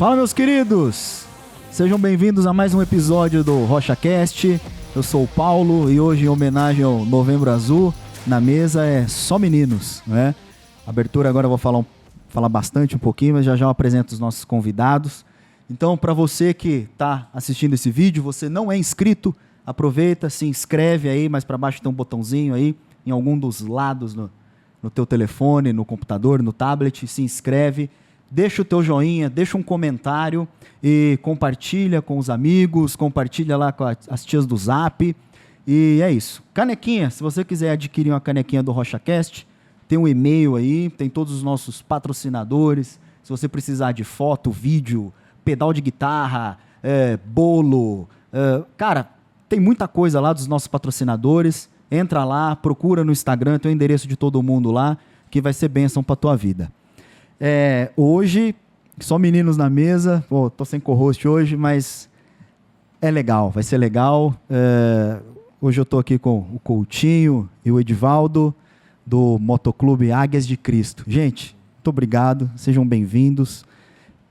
Fala, meus queridos! Sejam bem-vindos a mais um episódio do RochaCast. Eu sou o Paulo e hoje, em homenagem ao Novembro Azul, na mesa é só meninos, né? Abertura agora eu vou falar bastante um pouquinho, mas já eu apresento os nossos convidados. Então, para você que está assistindo esse vídeo, você não é inscrito, aproveita, se inscreve aí, mais para baixo tem um botãozinho aí, em algum dos lados no teu telefone, no computador, no tablet, se inscreve, deixa o teu joinha, deixa um comentário e compartilha com os amigos, compartilha lá com as tias do Zap. E é isso. Canequinha, se você quiser adquirir uma canequinha do RochaCast, tem um e-mail aí, tem todos os nossos patrocinadores. Se você precisar de foto, vídeo, pedal de guitarra, bolo, cara, tem muita coisa lá dos nossos patrocinadores. Entra lá, procura no Instagram, tem o endereço de todo mundo lá, que vai ser bênção pra tua vida. Hoje, só meninos na mesa. Pô, tô sem co-host hoje, mas é legal, vai ser legal. Hoje eu tô aqui com o Coutinho e o Edivaldo, do Motoclube Águias de Cristo. Gente, muito obrigado, sejam bem-vindos.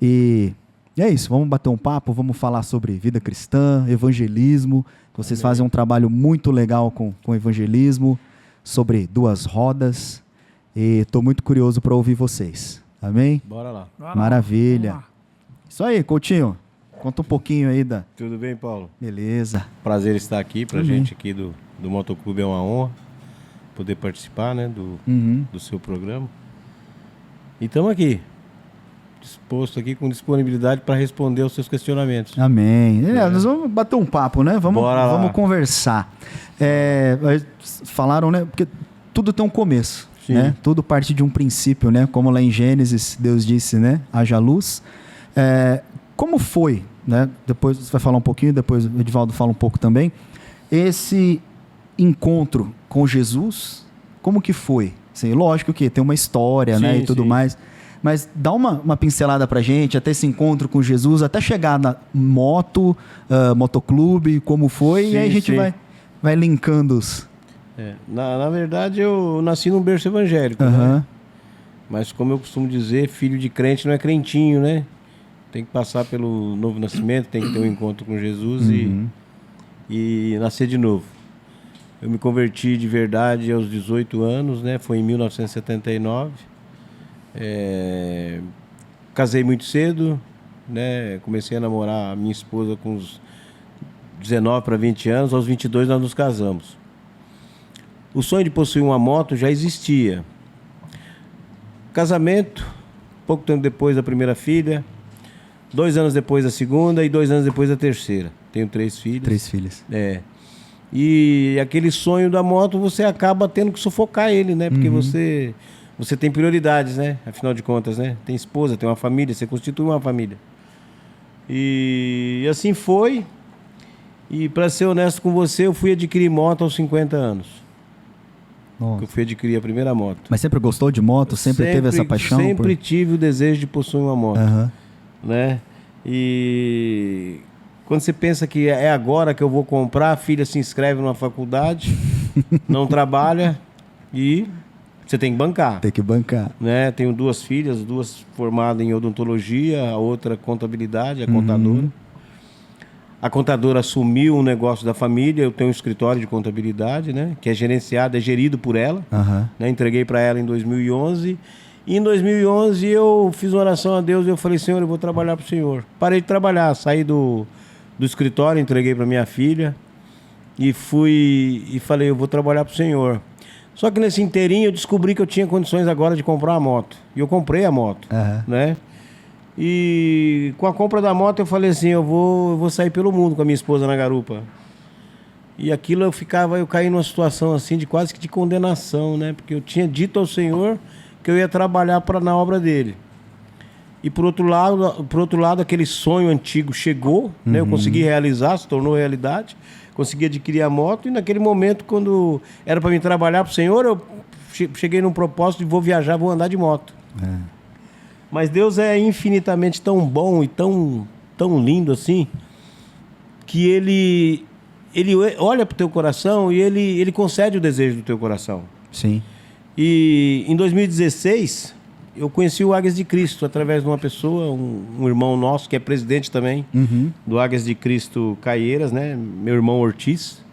E é isso, vamos bater um papo, vamos falar sobre vida cristã, evangelismo. Vocês fazem um trabalho muito legal com evangelismo, sobre duas rodas. E estou muito curioso para ouvir vocês. Amém? Bora lá. Maravilha. Lá. Isso aí, Coutinho. Conta um pouquinho aí da... Tudo bem, Paulo? Beleza. Prazer estar aqui. Pra gente aqui do Motoclube é uma honra poder participar, né, do seu programa. E estamos aqui. Disposto aqui com disponibilidade para responder aos seus questionamentos. Amém. Nós vamos bater um papo, né? Vamos conversar. Falaram, né? Porque tudo tem um começo, né? Tudo parte de um princípio, né? Como lá em Gênesis, Deus disse, né? Haja luz. Como foi, né? Depois você vai falar um pouquinho, depois o Edivaldo fala um pouco também. Esse encontro com Jesus, como que foi? Assim, lógico que tem uma história, né? E tudo mais. Mas dá uma pincelada pra gente, até esse encontro com Jesus, até chegar na motoclube, como foi, e aí a gente vai linkando os... Na verdade, eu nasci num berço evangélico, né? Mas como eu costumo dizer, filho de crente não é crentinho, né? Tem que passar pelo novo nascimento, tem que ter um encontro com Jesus e nascer de novo. Eu me converti de verdade aos 18 anos, né? Foi em 1979. Casei muito cedo, né? Comecei a namorar a minha esposa com uns 19 para 20 anos, aos 22 nós nos casamos. O sonho de possuir uma moto já existia. Casamento, pouco tempo depois da primeira filha, 2 anos depois da segunda e 2 anos depois da terceira. Tenho 3 filhos. 3 filhos. E aquele sonho da moto, você acaba tendo que sufocar ele, né? Porque você tem prioridades, né? Afinal de contas, né? Tem esposa, tem uma família, você constitui uma família. E assim foi. E para ser honesto com você, eu fui adquirir moto aos 50 anos. Eu fui adquirir a primeira moto. Mas sempre gostou de moto? Sempre teve essa paixão? Sempre tive o desejo de possuir uma moto. Né? E quando você pensa que é agora que eu vou comprar, a filha se inscreve numa faculdade, não trabalha e... Você tem que bancar. Tem que bancar. Né? Tenho 2 filhas, 2 formadas em odontologia, a outra contabilidade, a contadora. A contadora assumiu um negócio da família, eu tenho um escritório de contabilidade, né? Que é gerenciado, é gerido por ela. Né? Entreguei para ela em 2011. E em 2011 eu fiz uma oração a Deus e eu falei, Senhor, eu vou trabalhar para o Senhor. Parei de trabalhar, saí do escritório, entreguei para minha filha e fui e falei, eu vou trabalhar para o Senhor. Só que nesse inteirinho eu descobri que eu tinha condições agora de comprar uma moto. E eu comprei a moto, né? E com a compra da moto eu falei assim, eu vou sair pelo mundo com a minha esposa na garupa. E aquilo eu caí numa situação assim de quase que de condenação, né? Porque eu tinha dito ao Senhor que eu ia trabalhar na obra dele. E por outro lado, aquele sonho antigo chegou, né? Eu consegui realizar, se tornou realidade. Consegui adquirir a moto e naquele momento, quando era para mim trabalhar para o Senhor, eu cheguei num propósito de vou viajar, vou andar de moto. Mas Deus é infinitamente tão bom e tão lindo assim, que Ele olha para o teu coração e ele concede o desejo do teu coração. Sim. E em 2016, eu conheci o Águias de Cristo através de uma pessoa, um irmão nosso que é presidente também do Águias de Cristo Caieiras, né? Meu irmão Ortiz,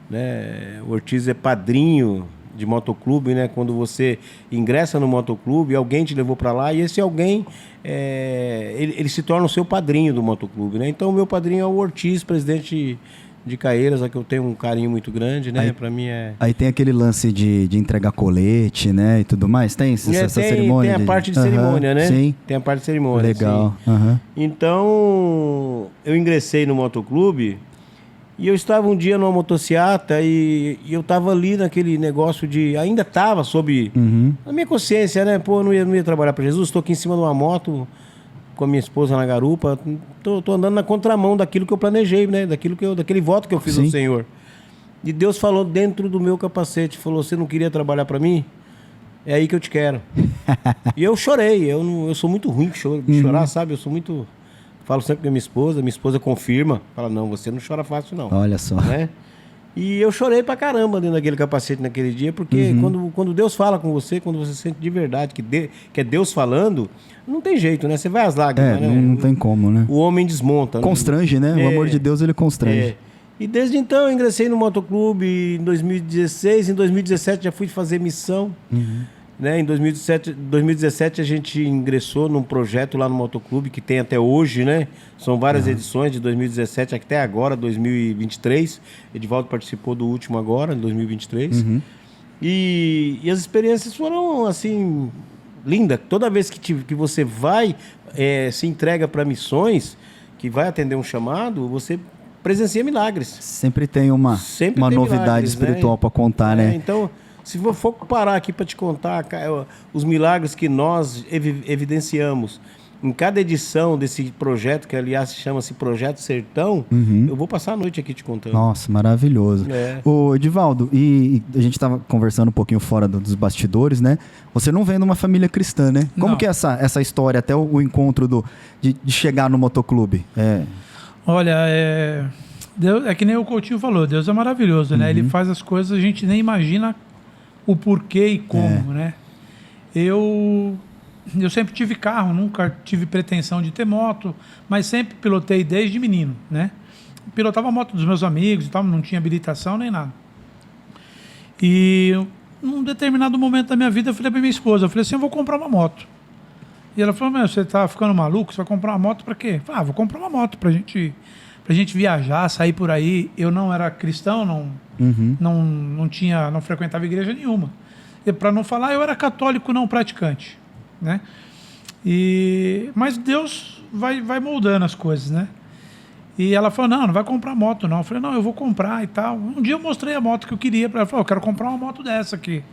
né? O Ortiz é padrinho de motoclube, né? Quando você ingressa no motoclube, alguém te levou para lá e esse alguém ele se torna o seu padrinho do motoclube, né? Então o meu padrinho é o Ortiz, presidente de Caieiras, a que eu tenho um carinho muito grande, né? Para mim é... Aí tem aquele lance de entregar colete, né? E tudo mais. Tem essa cerimônia? Tem a parte de cerimônia, né? Sim. Tem a parte de cerimônia. Legal. Então, eu ingressei no motoclube e eu estava um dia numa motociata e eu estava ali naquele negócio de... Ainda estava sob a minha consciência, né? Pô, eu não ia trabalhar para Jesus, estou aqui em cima de uma moto com a minha esposa na garupa, tô andando na contramão daquilo que eu planejei, né? Daquele voto que eu fiz ao Senhor. E Deus falou dentro do meu capacete, falou, você não queria trabalhar para mim? É aí que eu te quero. E eu chorei, eu sou muito ruim de chorar, sabe? Eu sou muito... Falo sempre com a minha esposa confirma, fala, não, você não chora fácil não. Olha só. Né? E eu chorei pra caramba dentro daquele capacete naquele dia, porque quando Deus fala com você, quando você sente de verdade que é Deus falando, não tem jeito, né? Você vai às lágrimas, né? Não tem como, né? O homem desmonta. Constrange, né? O amor de Deus, ele constrange. E desde então eu ingressei no motoclube em 2016, em 2017 já fui fazer missão. Né? Em 2017 a gente ingressou num projeto lá no motoclube que tem até hoje, né? São várias edições de 2017 até agora, 2023. Edivaldo participou do último agora, em 2023. E as experiências foram, assim, lindas. Toda vez que você vai, se entrega para missões, que vai atender um chamado, você presencia milagres. Sempre tem uma novidade milagres, espiritual, né? Para contar, né? Então... Se eu for parar aqui para te contar os milagres que nós evidenciamos em cada edição desse projeto, que aliás chama-se Projeto Sertão, eu vou passar a noite aqui te contando. Nossa, maravilhoso. Ô, Edivaldo, e a gente estava conversando um pouquinho fora dos bastidores, né? Você não vem de uma família cristã, né? Como que é essa história, até o encontro de chegar no motoclube? Olha, Deus, é que nem o Coutinho falou, Deus é maravilhoso, né? Ele faz as coisas, a gente nem imagina o porquê e como, né? Eu sempre tive carro, nunca tive pretensão de ter moto, mas sempre pilotei desde menino, né? Pilotava a moto dos meus amigos e tal, não tinha habilitação nem nada. E num determinado momento da minha vida eu falei para minha esposa, eu falei assim, eu vou comprar uma moto. E ela falou, meu, você tá ficando maluco? Você vai comprar uma moto para quê? Eu falei, vou comprar uma moto pra gente viajar, sair por aí. Eu não era cristão, não frequentava igreja nenhuma. E para não falar, eu era católico não praticante, né? Mas Deus vai moldando as coisas, né? E ela falou, não vai comprar moto não. Eu falei, não, eu vou comprar e tal. Um dia eu mostrei a moto que eu queria para ela. Falou, eu quero comprar uma moto dessa aqui.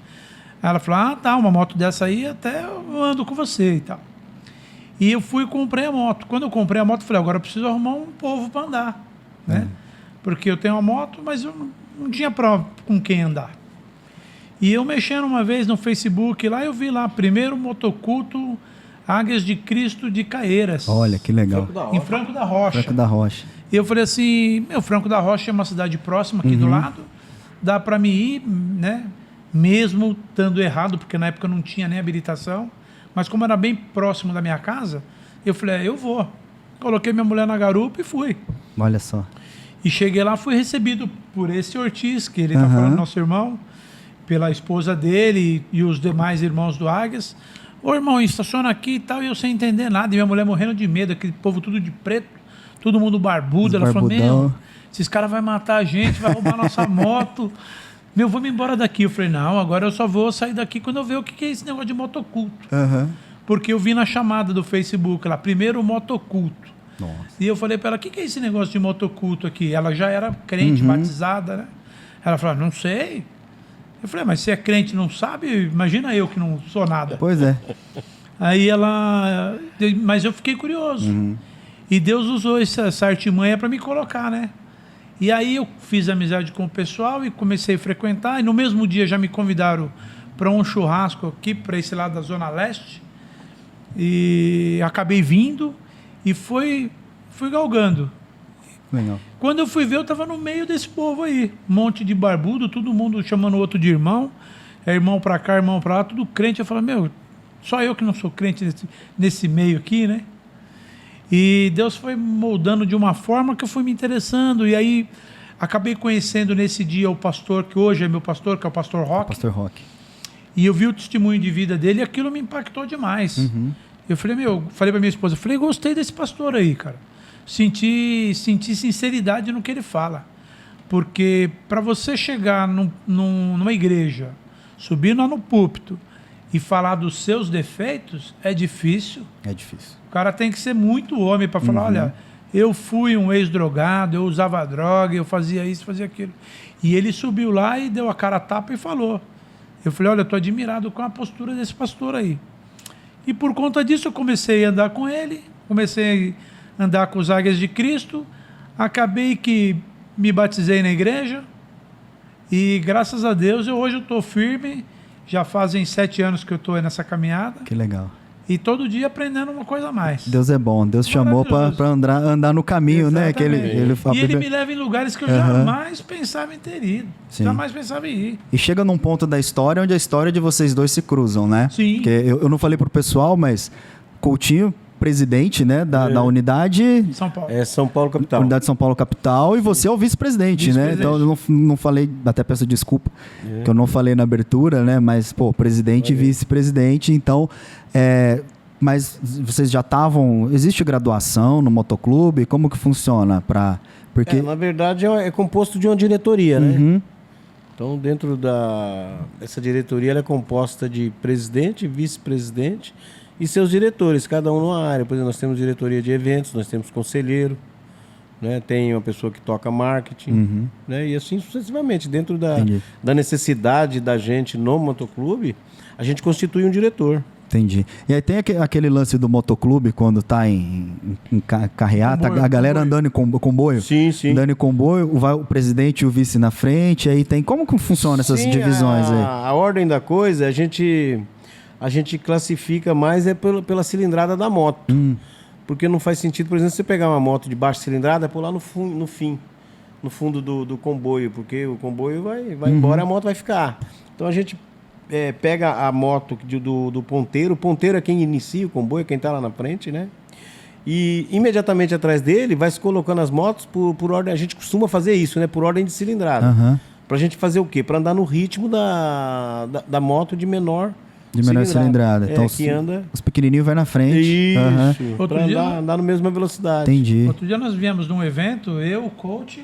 Aí ela falou, uma moto dessa aí até eu ando com você e tal. E eu fui e comprei a moto. Quando eu comprei a moto, eu falei, agora eu preciso arrumar um povo para andar, né? Porque eu tenho uma moto, mas eu não tinha com quem andar. E eu mexendo uma vez no Facebook, lá eu vi lá, primeiro motoculto Águias de Cristo de Caieiras. Olha, que legal. Em Franco da Rocha. Franco da Rocha. E eu falei assim, Franco da Rocha é uma cidade próxima aqui do lado, dá para me ir, né? Mesmo estando errado, porque na época não tinha nem habilitação. Mas como era bem próximo da minha casa, eu falei, eu vou. Coloquei minha mulher na garupa e fui. Olha só. E cheguei lá, fui recebido por esse Ortiz, que ele está falando, nosso irmão, pela esposa dele e os demais irmãos do Águias. Ô irmão, estaciona aqui e tal, e eu sem entender nada. E minha mulher morrendo de medo, aquele povo tudo de preto, todo mundo barbudo. Ela falou, esses caras vão matar a gente, vai roubar nossa moto. Vamos embora daqui. Eu falei, não, agora eu só vou sair daqui quando eu ver o que é esse negócio de motoculto. Porque eu vi na chamada do Facebook lá, primeiro motoculto. Nossa. E eu falei para ela, o que é esse negócio de motoculto aqui? Ela já era crente, batizada, né? Ela falou, não sei. Eu falei, mas se é crente e não sabe, imagina eu que não sou nada. Pois é. Aí ela... Mas eu fiquei curioso. E Deus usou essa artimanha para me colocar, né? E aí eu fiz amizade com o pessoal e comecei a frequentar. E no mesmo dia já me convidaram para um churrasco aqui, para esse lado da Zona Leste. E acabei vindo e fui galgando. Legal. Quando eu fui ver, eu estava no meio desse povo aí. Um monte de barbudo, todo mundo chamando o outro de irmão. É irmão para cá, irmão para lá, tudo crente. Eu falei, Só eu que não sou crente nesse meio aqui, né? E Deus foi moldando de uma forma que eu fui me interessando. E aí acabei conhecendo nesse dia o pastor, que hoje é meu pastor, que é o pastor Roque. Pastor Roque. E eu vi o testemunho de vida dele e aquilo me impactou demais. Eu falei, falei pra minha esposa, gostei desse pastor aí, cara. Senti sinceridade no que ele fala. Porque para você chegar numa igreja, subir lá no púlpito e falar dos seus defeitos, é difícil. É difícil. O cara tem que ser muito homem para falar, olha, eu fui um ex-drogado, eu usava droga, eu fazia isso, fazia aquilo. E ele subiu lá e deu a cara a tapa e falou. Eu falei, olha, eu estou admirado com a postura desse pastor aí. E por conta disso eu comecei a andar com ele, comecei a andar com os Águias de Cristo, acabei que me batizei na igreja e graças a Deus hoje eu estou firme, já fazem 7 anos que eu estou nessa caminhada. Que legal. E todo dia aprendendo uma coisa a mais. Deus é bom. Deus chamou para andar no caminho, né? Que ele me leva em lugares que eu jamais pensava em ter ido. Sim. Jamais pensava em ir. E chega num ponto da história onde a história de vocês dois se cruzam, né? Sim. Porque eu não falei pro pessoal, mas Coutinho, presidente, né, da unidade... São Paulo. É São Paulo Capital. Unidade São Paulo Capital, e você é o vice-presidente, né? Então eu não falei, até peço desculpa, que eu não falei na abertura, né? Mas, pô, presidente e vice-presidente, então... mas vocês já estavam... Existe graduação no motoclube? Como que funciona? Porque... Na verdade, é composto de uma diretoria, né? Então, dentro essa diretoria, ela é composta de presidente, vice-presidente e seus diretores, cada um numa área. Por exemplo, nós temos diretoria de eventos, nós temos conselheiro, né? Tem uma pessoa que toca marketing, né? E assim sucessivamente. Dentro da necessidade da gente no motoclube, a gente constitui um diretor. Entendi. E aí tem aquele lance do motoclube, quando tá em carreata, a galera andando em comboio? Sim, sim. Andando em comboio, vai o presidente e o vice na frente, aí tem... Como que funciona essas divisões aí? A ordem da coisa, a gente classifica mais pela cilindrada da moto. Porque não faz sentido, por exemplo, você pegar uma moto de baixa cilindrada e pôr lá no fundo do comboio, porque o comboio vai embora e a moto vai ficar. Então a gente pega a moto do ponteiro. O ponteiro é quem inicia o comboio, quem está lá na frente, né? E imediatamente atrás dele vai se colocando as motos por ordem. A gente costuma fazer isso, né? Por ordem de cilindrada. Pra gente fazer o quê? Para andar no ritmo da moto de menor cilindrada. Então os pequenininhos vai na frente. Isso. Para andar na mesma velocidade. Entendi. Outro dia nós viemos num evento, eu, o coach,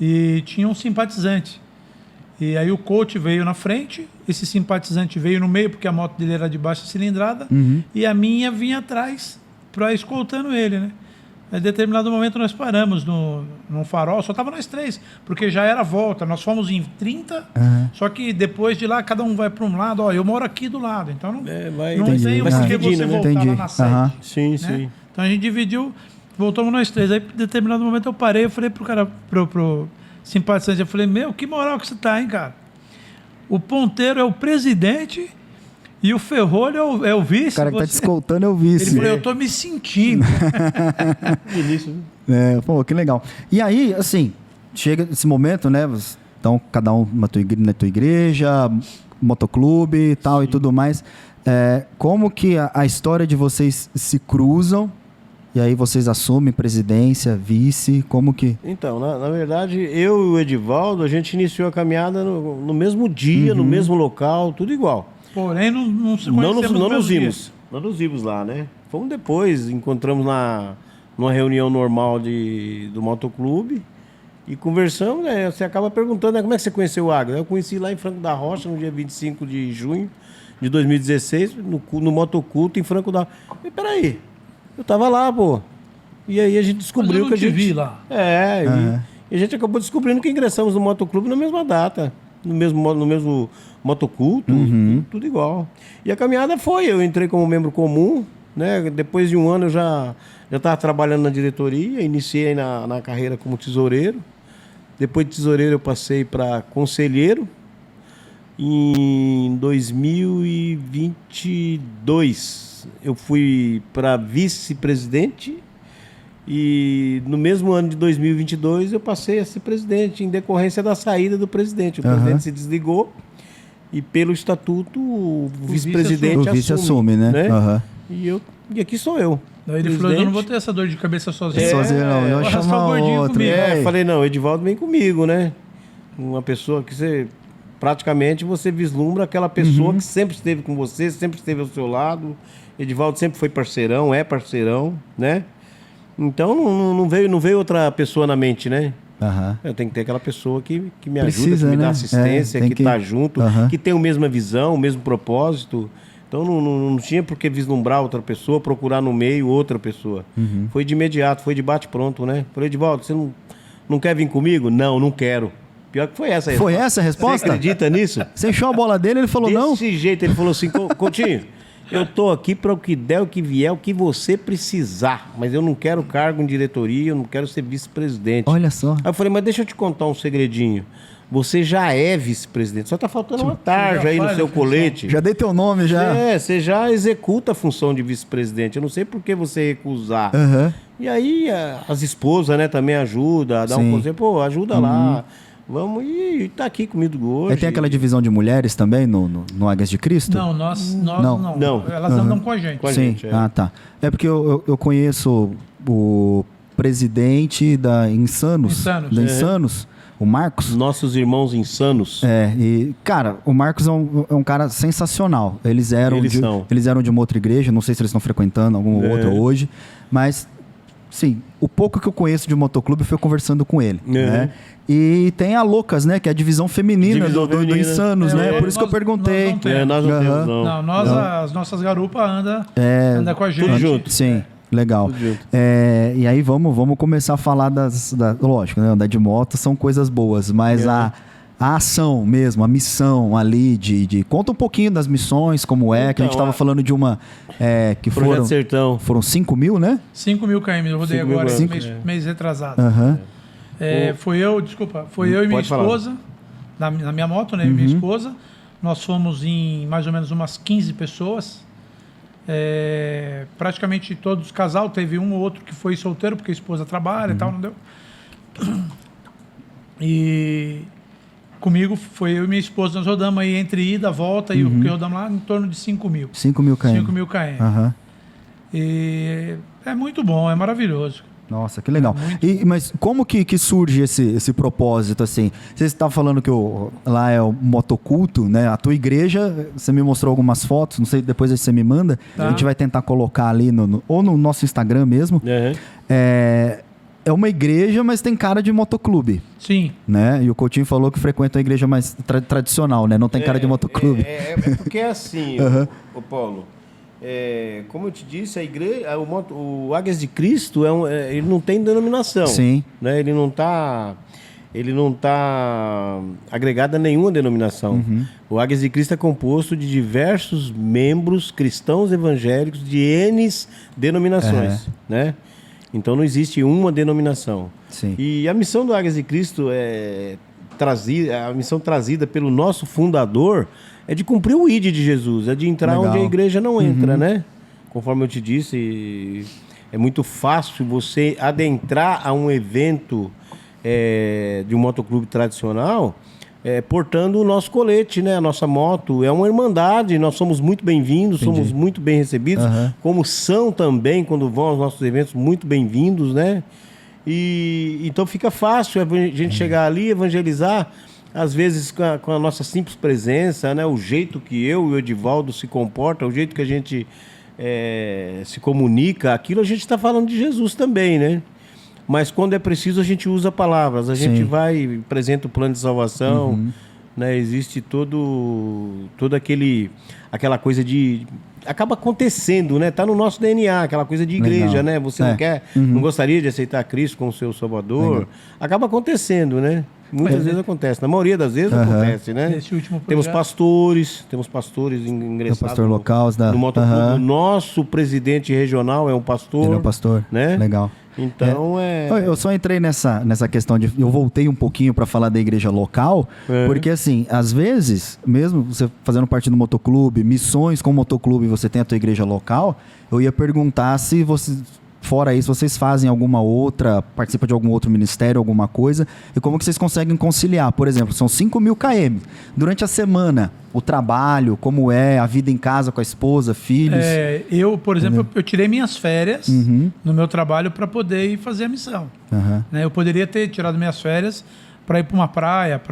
e tinha um simpatizante. E aí o coach veio na frente, esse simpatizante veio no meio, porque a moto dele era de baixa cilindrada, e a minha vinha atrás, escoltando ele, né? Em determinado momento nós paramos num farol, só tava nós 3, porque já era volta, nós fomos em 30, só que depois de lá cada um vai para um lado, ó, eu moro aqui do lado, então não tem o que você voltar lá na sede. Sim, né? sim. Então a gente dividiu, voltamos nós 3, aí em determinado momento eu parei, eu falei pro cara, pro simpatizante, eu falei, que moral que você tá, hein, cara? O ponteiro é o presidente e o ferrolho é o vice. O cara que tá te escoltando é o vice. Ele falou, eu tô me sentindo. Pô, que legal. E aí, assim, chega esse momento, né? Então, cada um na tua igreja, motoclube e tal. Sim. E tudo mais. Como que a história de vocês se cruzam? E aí vocês assumem presidência, vice, como que... Então, na verdade, eu e o Edivaldo, a gente iniciou a caminhada no mesmo dia, no mesmo local, tudo igual. Porém, não se conhecemos não nos vimos. Não nos vimos lá, né? Fomos depois, encontramos numa reunião normal do motoclube e conversamos, né? Você acaba perguntando, né? Como é que você conheceu o Águia? Eu conheci lá em Franco da Rocha, no dia 25 de junho de 2016, no motoculto em Franco da Rocha. E peraí... Eu tava lá, pô. E aí a gente descobriu que a gente... vi lá. E a gente acabou descobrindo que ingressamos no motoclube na mesma data. No mesmo motoculto, tudo igual. E a caminhada eu entrei como membro comum, né? Depois de um ano eu já estava trabalhando na diretoria, iniciei na carreira como tesoureiro. Depois de tesoureiro eu passei para conselheiro. Em 2022 eu fui para vice-presidente e no mesmo ano de 2022 eu passei a ser presidente em decorrência da saída do presidente. O presidente se desligou e pelo estatuto o O vice-presidente O vice assume, né? Aham. E aqui sou eu. Daí ele falou, eu não vou ter essa dor de cabeça sozinho. Sozinho não, eu Arrasta chamo o gordinho outro. comigo. É. Eu falei, não, Edivaldo vem comigo, né? Uma pessoa que você... Praticamente você vislumbra aquela pessoa que sempre esteve com você, sempre esteve ao seu lado. Edivaldo sempre foi parceirão, é parceirão, né? Então não veio outra pessoa na mente, né? Aham. Eu tenho que ter aquela pessoa que me Precisa, ajuda, que me né? dá assistência, Tem que tá junto, Aham. que tem a mesma visão, o mesmo propósito. Então não tinha por que vislumbrar outra pessoa, procurar no meio outra pessoa. Foi de imediato, foi de bate-pronto, né? Falei, Edivaldo, você não quer vir comigo? Não quero. Pior que foi essa a Foi resposta. essa a resposta? Você acredita nisso? Você encheu a bola dele, ele falou não? Desse jeito, ele falou assim, Coutinho, eu tô aqui para o que der, o que vier, o que você precisar. Mas eu não quero cargo em diretoria, eu não quero ser vice-presidente. Olha só. Aí eu falei, mas deixa eu te contar um segredinho. Você já é vice-presidente, só tá faltando uma tarja aí no faz seu a função. colete. Já dei teu nome, já. Você já executa a função de vice-presidente. Eu não sei por que você recusar. Aham. E aí as esposas, né, também ajudam, dá Sim. um conselho, pô, ajuda lá. Vamos e tá aqui comigo hoje. Aí tem aquela divisão de mulheres também no Águias de Cristo? Não, nós Não. não. Elas andam com a gente. Com a Sim. gente, é. Ah, tá. É porque eu conheço o presidente da Insanos. Insanos. Da Insanos, o Marcos. Nossos irmãos insanos. E, cara, o Marcos é um cara sensacional. Eles eram de uma outra igreja, não sei se eles estão frequentando alguma outra hoje, mas, sim, o pouco que eu conheço de motoclube foi conversando com ele, né? E tem a Loucas, né? Que é a divisão feminina Divisão do feminina. Insanos, né? Por isso que eu nós perguntei. não temos. Nós não temos, não. Não, as nossas garupas andam com a gente. Tudo junto. Sim, legal. Tudo junto. E aí vamos começar a falar lógico, né? Andar de moto são coisas boas, mas a ação mesmo, a missão ali conta um pouquinho das missões, como é, que a gente Então, estava falando de uma que Projeto Sertão. foram 5 mil, né? 5.000 km, eu rodei 5.000 agora, esse km. mês retrasado. Aham. Foi eu e minha Pode falar. esposa, na minha moto, né? Minha esposa. Nós fomos em mais ou menos umas 15 pessoas. Praticamente todos casal, teve um ou outro que foi solteiro, porque a esposa trabalha e tal, não deu. E comigo foi eu e minha esposa, nós rodamos aí entre ida, volta e o que rodamos lá em torno de 5.000. 5.000 km. 5.000 km. Aham. E é muito bom, é maravilhoso. Nossa, que legal. Mas como que surge esse propósito, assim? Você está falando que lá é o motoculto, né? A tua igreja, você me mostrou algumas fotos, não sei, depois você me manda. Tá. A gente vai tentar colocar ali, ou no nosso Instagram mesmo. Uhum. É uma igreja, mas tem cara de motoclube, Sim. né? E o Coutinho falou que frequenta uma igreja mais tradicional, né? Não tem cara de motoclube. É porque é assim, o Paulo. Como eu te disse, a igreja, o Águias de Cristo ele não tem denominação. Sim. Né? Ele não tá agregado a nenhuma denominação. O Águias de Cristo é composto de diversos membros cristãos evangélicos de N denominações, né? Então não existe uma denominação. Sim. E a missão do Águias de Cristo a missão trazida pelo nosso fundador é de cumprir o ID de Jesus, é de entrar Legal. onde a igreja não entra, né? Conforme eu te disse, é muito fácil você adentrar a um evento de um motoclube tradicional portando o nosso colete, né? A nossa moto é uma irmandade, nós somos muito bem-vindos, somos muito bem recebidos, como são também, quando vão aos nossos eventos, muito bem-vindos, né? E então fica fácil a gente chegar ali e evangelizar, às vezes com a nossa simples presença, né? O jeito que eu e o Edivaldo se comporta, o jeito que a gente se comunica, aquilo a gente está falando de Jesus também, né? Mas quando é preciso a gente usa palavras, a gente vai, apresenta o plano de salvação, né? Existe toda aquela coisa de... Acaba acontecendo, né? Tá no nosso DNA, aquela coisa de igreja, Legal. né? Você não gostaria de aceitar Cristo como seu Salvador. Legal. Acaba acontecendo, né? Muitas vezes acontece, na maioria das vezes acontece, né? Nesse último Temos projeto. pastores ingressados. Tem o pastor local no motoclube. O nosso presidente regional é um pastor. Ele é um pastor. Né? Legal. Então Eu só entrei nessa questão de... Eu voltei um pouquinho para falar da igreja local, porque assim, às vezes, mesmo você fazendo parte do motoclube, missões com o motoclube, você tem a tua igreja local, eu ia perguntar se você fora isso, vocês fazem alguma outra, participam de algum outro ministério, alguma coisa? E como que vocês conseguem conciliar? Por exemplo, são 5.000 km. Durante a semana, o trabalho, como é, a vida em casa com a esposa, filhos? Eu, por exemplo, eu tirei minhas férias no meu trabalho para poder ir fazer a missão. Né? Eu poderia ter tirado minhas férias para ir para uma praia,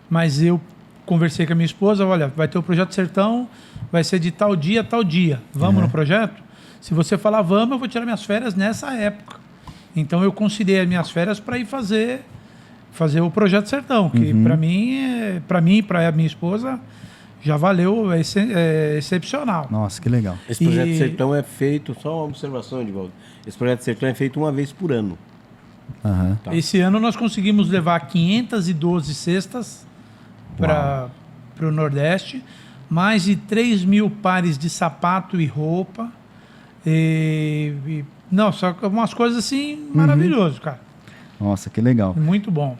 mas eu conversei com a minha esposa, olha, vai ter o Projeto Sertão, vai ser de tal dia a tal dia. Vamos no projeto? Se você falar vamos, eu vou tirar minhas férias nessa época. Então eu conciliei as minhas férias para ir fazer o Projeto Sertão, que para mim e para a minha esposa já valeu, é excepcional. Nossa, que legal. Esse Projeto Sertão é feito, só uma observação, Edivaldo. Esse Projeto Sertão é feito uma vez por ano. Tá. Esse ano nós conseguimos levar 512 cestas para o Nordeste, mais de 3.000 pares de sapato e roupa. Não, só umas coisas assim maravilhosas, cara. Nossa, que legal. Muito bom.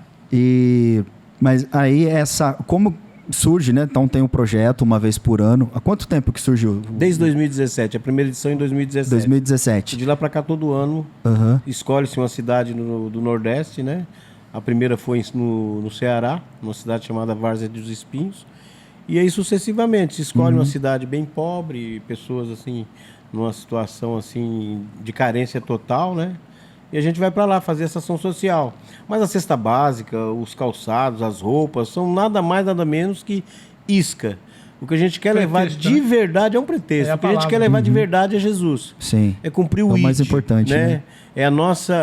Mas aí como surge, né? Então tem um projeto uma vez por ano. Há quanto tempo que surgiu? Desde 2017, a primeira edição em 2017. 2017. De lá para cá, todo ano, escolhe-se uma cidade do Nordeste, né? A primeira foi no Ceará, numa cidade chamada Várzea dos Espinhos. E aí, sucessivamente, se escolhe uma cidade bem pobre, pessoas, assim, numa situação, assim, de carência total, né? E a gente vai para lá fazer essa ação social. Mas a cesta básica, os calçados, as roupas, são nada mais, nada menos que isca. O que a gente quer levar de verdade é um pretexto. O que a gente quer levar de verdade é Jesus. Sim. É cumprir o mais mais importante, né? É a nossa...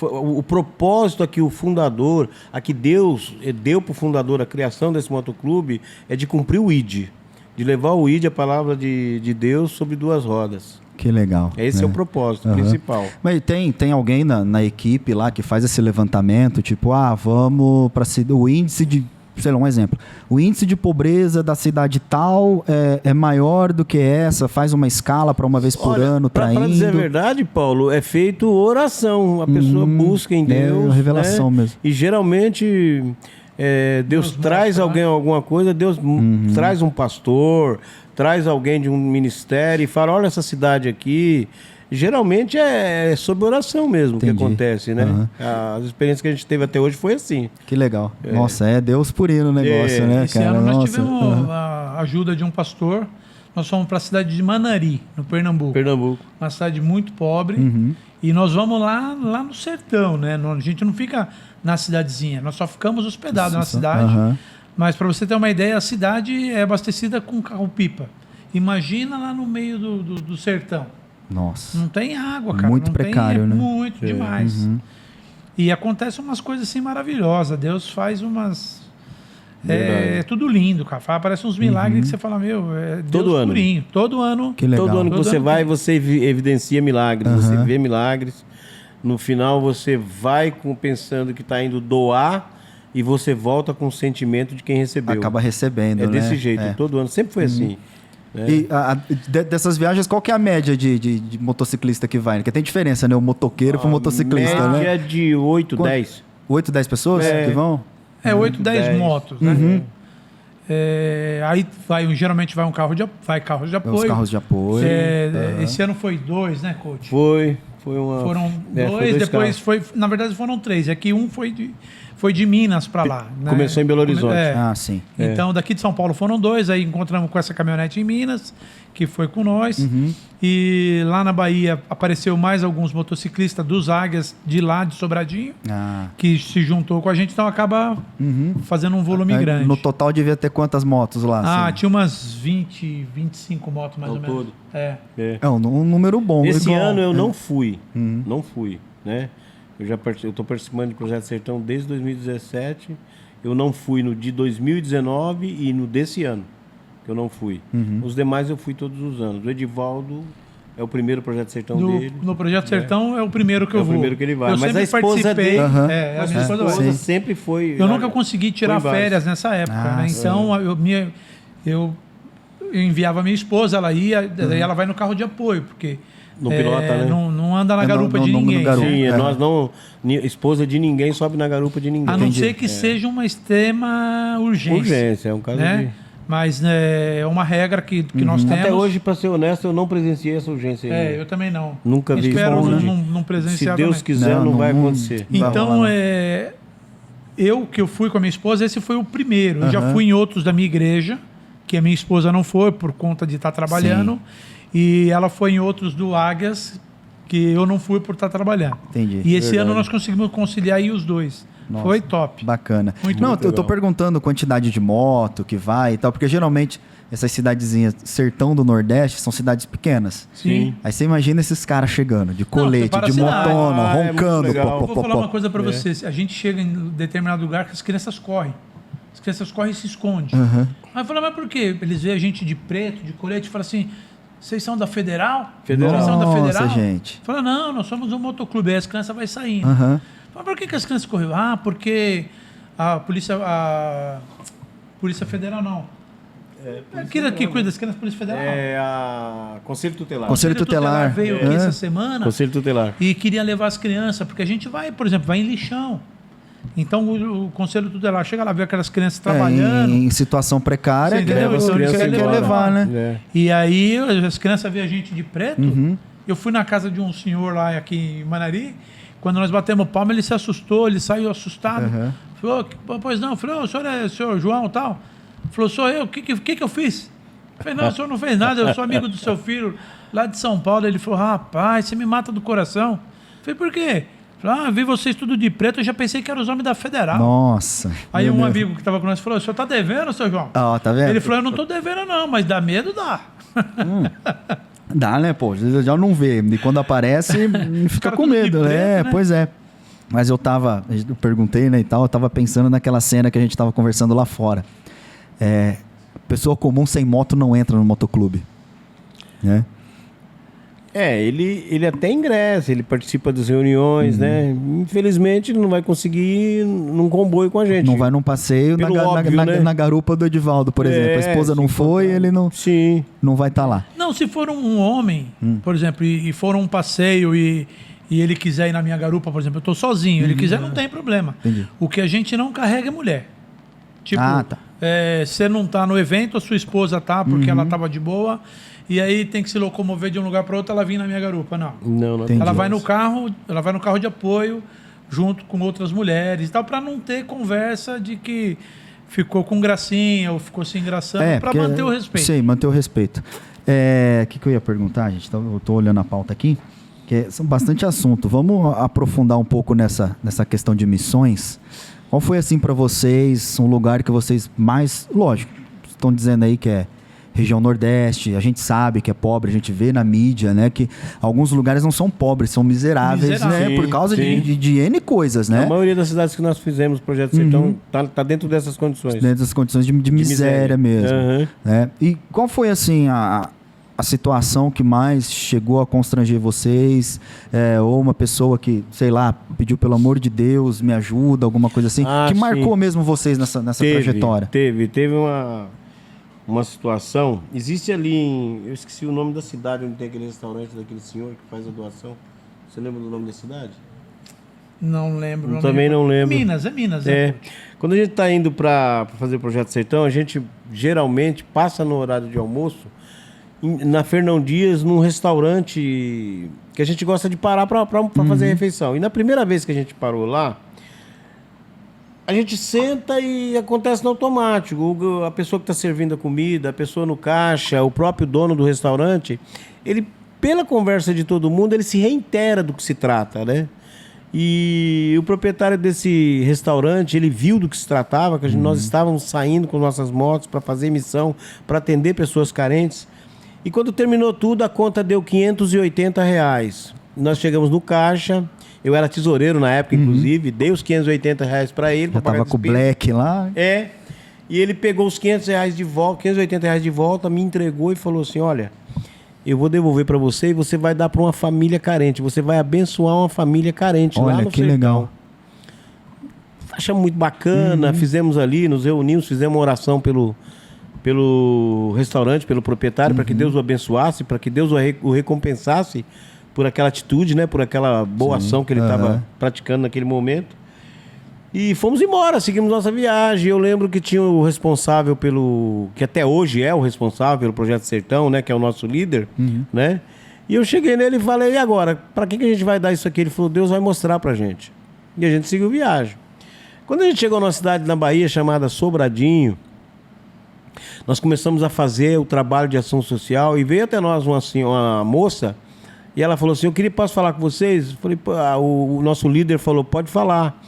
o propósito a que o fundador, a que Deus deu para o fundador a criação desse motoclube, é de cumprir o ID. De levar o ID, a palavra de Deus, sobre duas rodas. Que legal. Esse é o propósito principal. Mas tem alguém na equipe lá que faz esse levantamento, tipo, vamos para o índice de, sei lá, um exemplo. O índice de pobreza da cidade tal é maior do que essa, faz uma escala para uma vez por ano, tá indo. Para dizer a verdade, Paulo, é feito oração. A pessoa busca em Deus. É uma revelação mesmo. E geralmente... Deus traz alguma coisa, Deus traz um pastor, traz alguém de um ministério e fala, olha essa cidade aqui. Geralmente é sob oração mesmo. Entendi. Que acontece, né? As experiências que a gente teve até hoje foi assim. Que legal. Nossa, é Deus purinho o negócio, né, Esse ano nós tivemos a ajuda de um pastor. Nós fomos para a cidade de Manari, no Pernambuco. Uma cidade muito pobre. E nós vamos lá no sertão, né? A gente não fica na cidadezinha, nós só ficamos hospedados na cidade. Mas para você ter uma ideia, a cidade é abastecida com carro-pipa. Imagina lá no meio do sertão. Nossa. Não tem água, cara. Muito precário, né? Muito demais. E acontecem umas coisas assim maravilhosas. Deus faz umas... É tudo lindo, cara. Parece uns milagres que você fala, Deus todo ano. purinho. Todo ano. Que legal. Todo ano que você vai, você evidencia milagres, você vê milagres. No final, você vai pensando que está indo doar e você volta com o sentimento de quem recebeu. Acaba recebendo, né? Desse jeito, todo ano. Sempre foi assim. Né? E dessas viagens, qual que é a média de motociclista que vai? Porque tem diferença, né? O motoqueiro pro motociclista, né? Média de 8, 10. 8, 10 pessoas que vão? 8, 10 motos, né? Aí geralmente vai carro de apoio. Os carros de apoio. Esse ano foi 2, né, coach? Foram 2, depois na verdade foram 3. É que um foi de Minas para lá. Né? Começou em Belo Horizonte. Sim. Então daqui de São Paulo foram 2, aí encontramos com essa caminhonete em Minas, que foi com nós. E lá na Bahia apareceu mais alguns motociclistas dos Águias de lá de Sobradinho, que se juntou com a gente, então acaba fazendo um volume grande. No total devia ter quantas motos lá? Tinha umas 20, 25 motos mais ou menos. Todo. É um número bom. Esse ano eu não fui. Não fui, né? Eu estou participando do Projeto Sertão desde 2017. Eu não fui no de 2019 e no desse ano. Que eu não fui. Os demais eu fui todos os anos. O Edivaldo é o primeiro Projeto Sertão dele. No Projeto Sertão é o primeiro que eu vou. É o primeiro que ele vai. Eu Mas a esposa dele... A minha esposa sempre foi... Eu nunca consegui tirar férias nessa época, né? Então eu enviava a minha esposa, ela ia, daí ela vai no carro de apoio, porque... No pilota, né? Não anda na garupa de ninguém. Nós não... Esposa de ninguém sobe na garupa de ninguém. A não ser que seja uma extrema urgência. É um caso de... Mas né, é uma regra que nós temos. Até hoje, para ser honesto, eu não presenciei essa urgência aí. Eu também não. Nunca vi Espero isso. não presenciar Se Deus também. quiser, não vai acontecer. Então, eu fui com a minha esposa, esse foi o primeiro. Eu já fui em outros da minha igreja, que a minha esposa não foi por conta de estar trabalhando. Sim. E ela foi em outros do Águias, que eu não fui por estar trabalhando. Entendi. E esse ano nós conseguimos conciliar aí os dois. Nossa, foi top. Bacana. Muito não, muito eu tô legal. perguntando quantidade de moto que vai e tal, porque geralmente essas cidadezinhas sertão do Nordeste são cidades pequenas. Sim. Aí você imagina esses caras chegando de colete, para de a cidade. motono, Ah, é muito roncando. legal. Eu vou falar uma coisa para você. A gente chega em determinado lugar que as crianças correm. As crianças correm e se escondem. Aí eu falo, mas por quê? Eles veem a gente de preto, de colete, e falam assim, vocês são da Federal? Federal. Vocês são da Nossa, Federal? gente. Fala, não, nós somos um motoclube. Aí as crianças vão saindo. Aham. Fala, por que as crianças correram? Ah, porque a Polícia Federal não. Aquilo que cuida das crianças, Polícia Federal. É a Conselho Tutelar. Conselho Tutelar. Veio aqui essa semana. Conselho Tutelar. E queria levar as crianças, porque a gente vai, por exemplo, vai em lixão. Então o Conselho Tutelar chega lá, vê aquelas crianças trabalhando. Em situação precária, Você entendeu? quer, Então, quer eles levar, né? É. E aí as crianças veem a gente de preto. Eu fui na casa de um senhor lá aqui em Manari. Quando nós batemos palma, ele se assustou, ele saiu assustado. Falou, pois não, eu falei, o senhor é o senhor João e tal? Falou, sou eu, o que eu fiz? Eu falei, não, o senhor não fez nada, eu sou amigo do seu filho lá de São Paulo. Ele falou, rapaz, você me mata do coração. Eu falei, por quê? Falei, vi vocês tudo de preto, eu já pensei que eram os homens da Federal. Nossa. Aí meu um Deus. amigo que estava com nós falou, o senhor tá devendo, seu João? Ó, tá vendo? Ele falou, eu não tô devendo não, mas dá medo, dá. Dá, né, pô? Já não vê. E quando aparece, fica Cara com tudo de medo. preto, né? Pois é. Mas eu perguntei, né, e tal, eu tava pensando naquela cena que a gente tava conversando lá fora. Pessoa comum sem moto não entra no motoclube. Né? Ele até ingressa, ele participa das reuniões, né? Infelizmente, ele não vai conseguir ir num comboio com a gente. Não vai num passeio Pelo óbvio, né? na garupa do Edivaldo, por exemplo. A esposa não foi, ele não vai estar lá. Não, se for um homem, por exemplo, e for um passeio e ele quiser ir na minha garupa, por exemplo, eu estou sozinho, ele quiser, não tem problema. Entendi. O que a gente não carrega é mulher. Tipo, Tá. você não tá no evento, a sua esposa tá, porque ela tava de boa, e aí tem que se locomover de um lugar para outro, ela vir na minha garupa, não. Não Entendi. Ela vai no carro de apoio, junto com outras mulheres e tal, para não ter conversa de que ficou com gracinha ou ficou se engraçando, para porque- manter o respeito. Sim, manter o respeito. O que eu ia perguntar, gente? Então, eu tô olhando a pauta aqui, que são bastante assunto. Vamos aprofundar um pouco nessa questão de missões. Qual foi, assim, para vocês, um lugar que vocês mais... Lógico, estão dizendo aí que é região Nordeste, a gente sabe que é pobre, a gente vê na mídia, né, que alguns lugares não são pobres, são miseráveis, Miseráveis. né, por Sim, causa sim. de N coisas, né? A maioria das cidades que nós fizemos, o Projeto Sertão, tá dentro dessas condições. Dentro das condições de miséria mesmo. Aham. Né? E qual foi, assim, a situação que mais chegou a constranger vocês? Ou uma pessoa que, sei lá, pediu pelo amor de Deus, me ajuda, alguma coisa assim, que Sim. marcou mesmo vocês nessa trajetória? Teve uma situação. Existe ali eu esqueci o nome da cidade onde tem aquele restaurante daquele senhor que faz a doação. Você lembra do nome da cidade? Não lembro. Eu também não lembro. Minas, é Minas. Quando a gente está indo para fazer o Projeto Sertão, a gente geralmente passa no horário de almoço na Fernão Dias, num restaurante que a gente gosta de parar para fazer a refeição. E na primeira vez que a gente parou lá, a gente senta e acontece no automático. A pessoa que está servindo a comida, a pessoa no caixa, o próprio dono do restaurante, ele, pela conversa de todo mundo, ele se reitera do que se trata, né? E o proprietário desse restaurante, ele viu do que se tratava, que nós estávamos saindo com nossas motos para fazer missão, para atender pessoas carentes. E quando terminou tudo, a conta deu R$580. Nós chegamos no caixa, eu era tesoureiro na época, inclusive, dei os R$580 para ele. Já tava com o Black lá. E ele pegou os R$500 de volta, R$580 de volta, me entregou e falou assim, olha, eu vou devolver para você e você vai dar para uma família carente, você vai abençoar uma família carente lá Olha, no que sertão. legal. Achamos muito bacana, fizemos ali, nos reunimos, fizemos uma oração pelo restaurante, pelo proprietário, para que Deus o abençoasse, para que Deus o recompensasse por aquela atitude, né, por aquela boa ação que ele estava praticando naquele momento. E fomos embora, seguimos nossa viagem. Eu lembro que tinha o responsável que até hoje é o responsável pelo Projeto Sertão, né? Que é o nosso líder, né? E eu cheguei nele e falei, e agora? Pra que a gente vai dar isso aqui? Ele falou, Deus vai mostrar pra gente. E a gente seguiu viagem. Quando a gente chegou numa cidade na Bahia chamada Sobradinho, nós começamos a fazer o trabalho de ação social e veio até nós uma moça e ela falou assim, posso falar com vocês? Eu falei, o nosso líder falou, pode falar.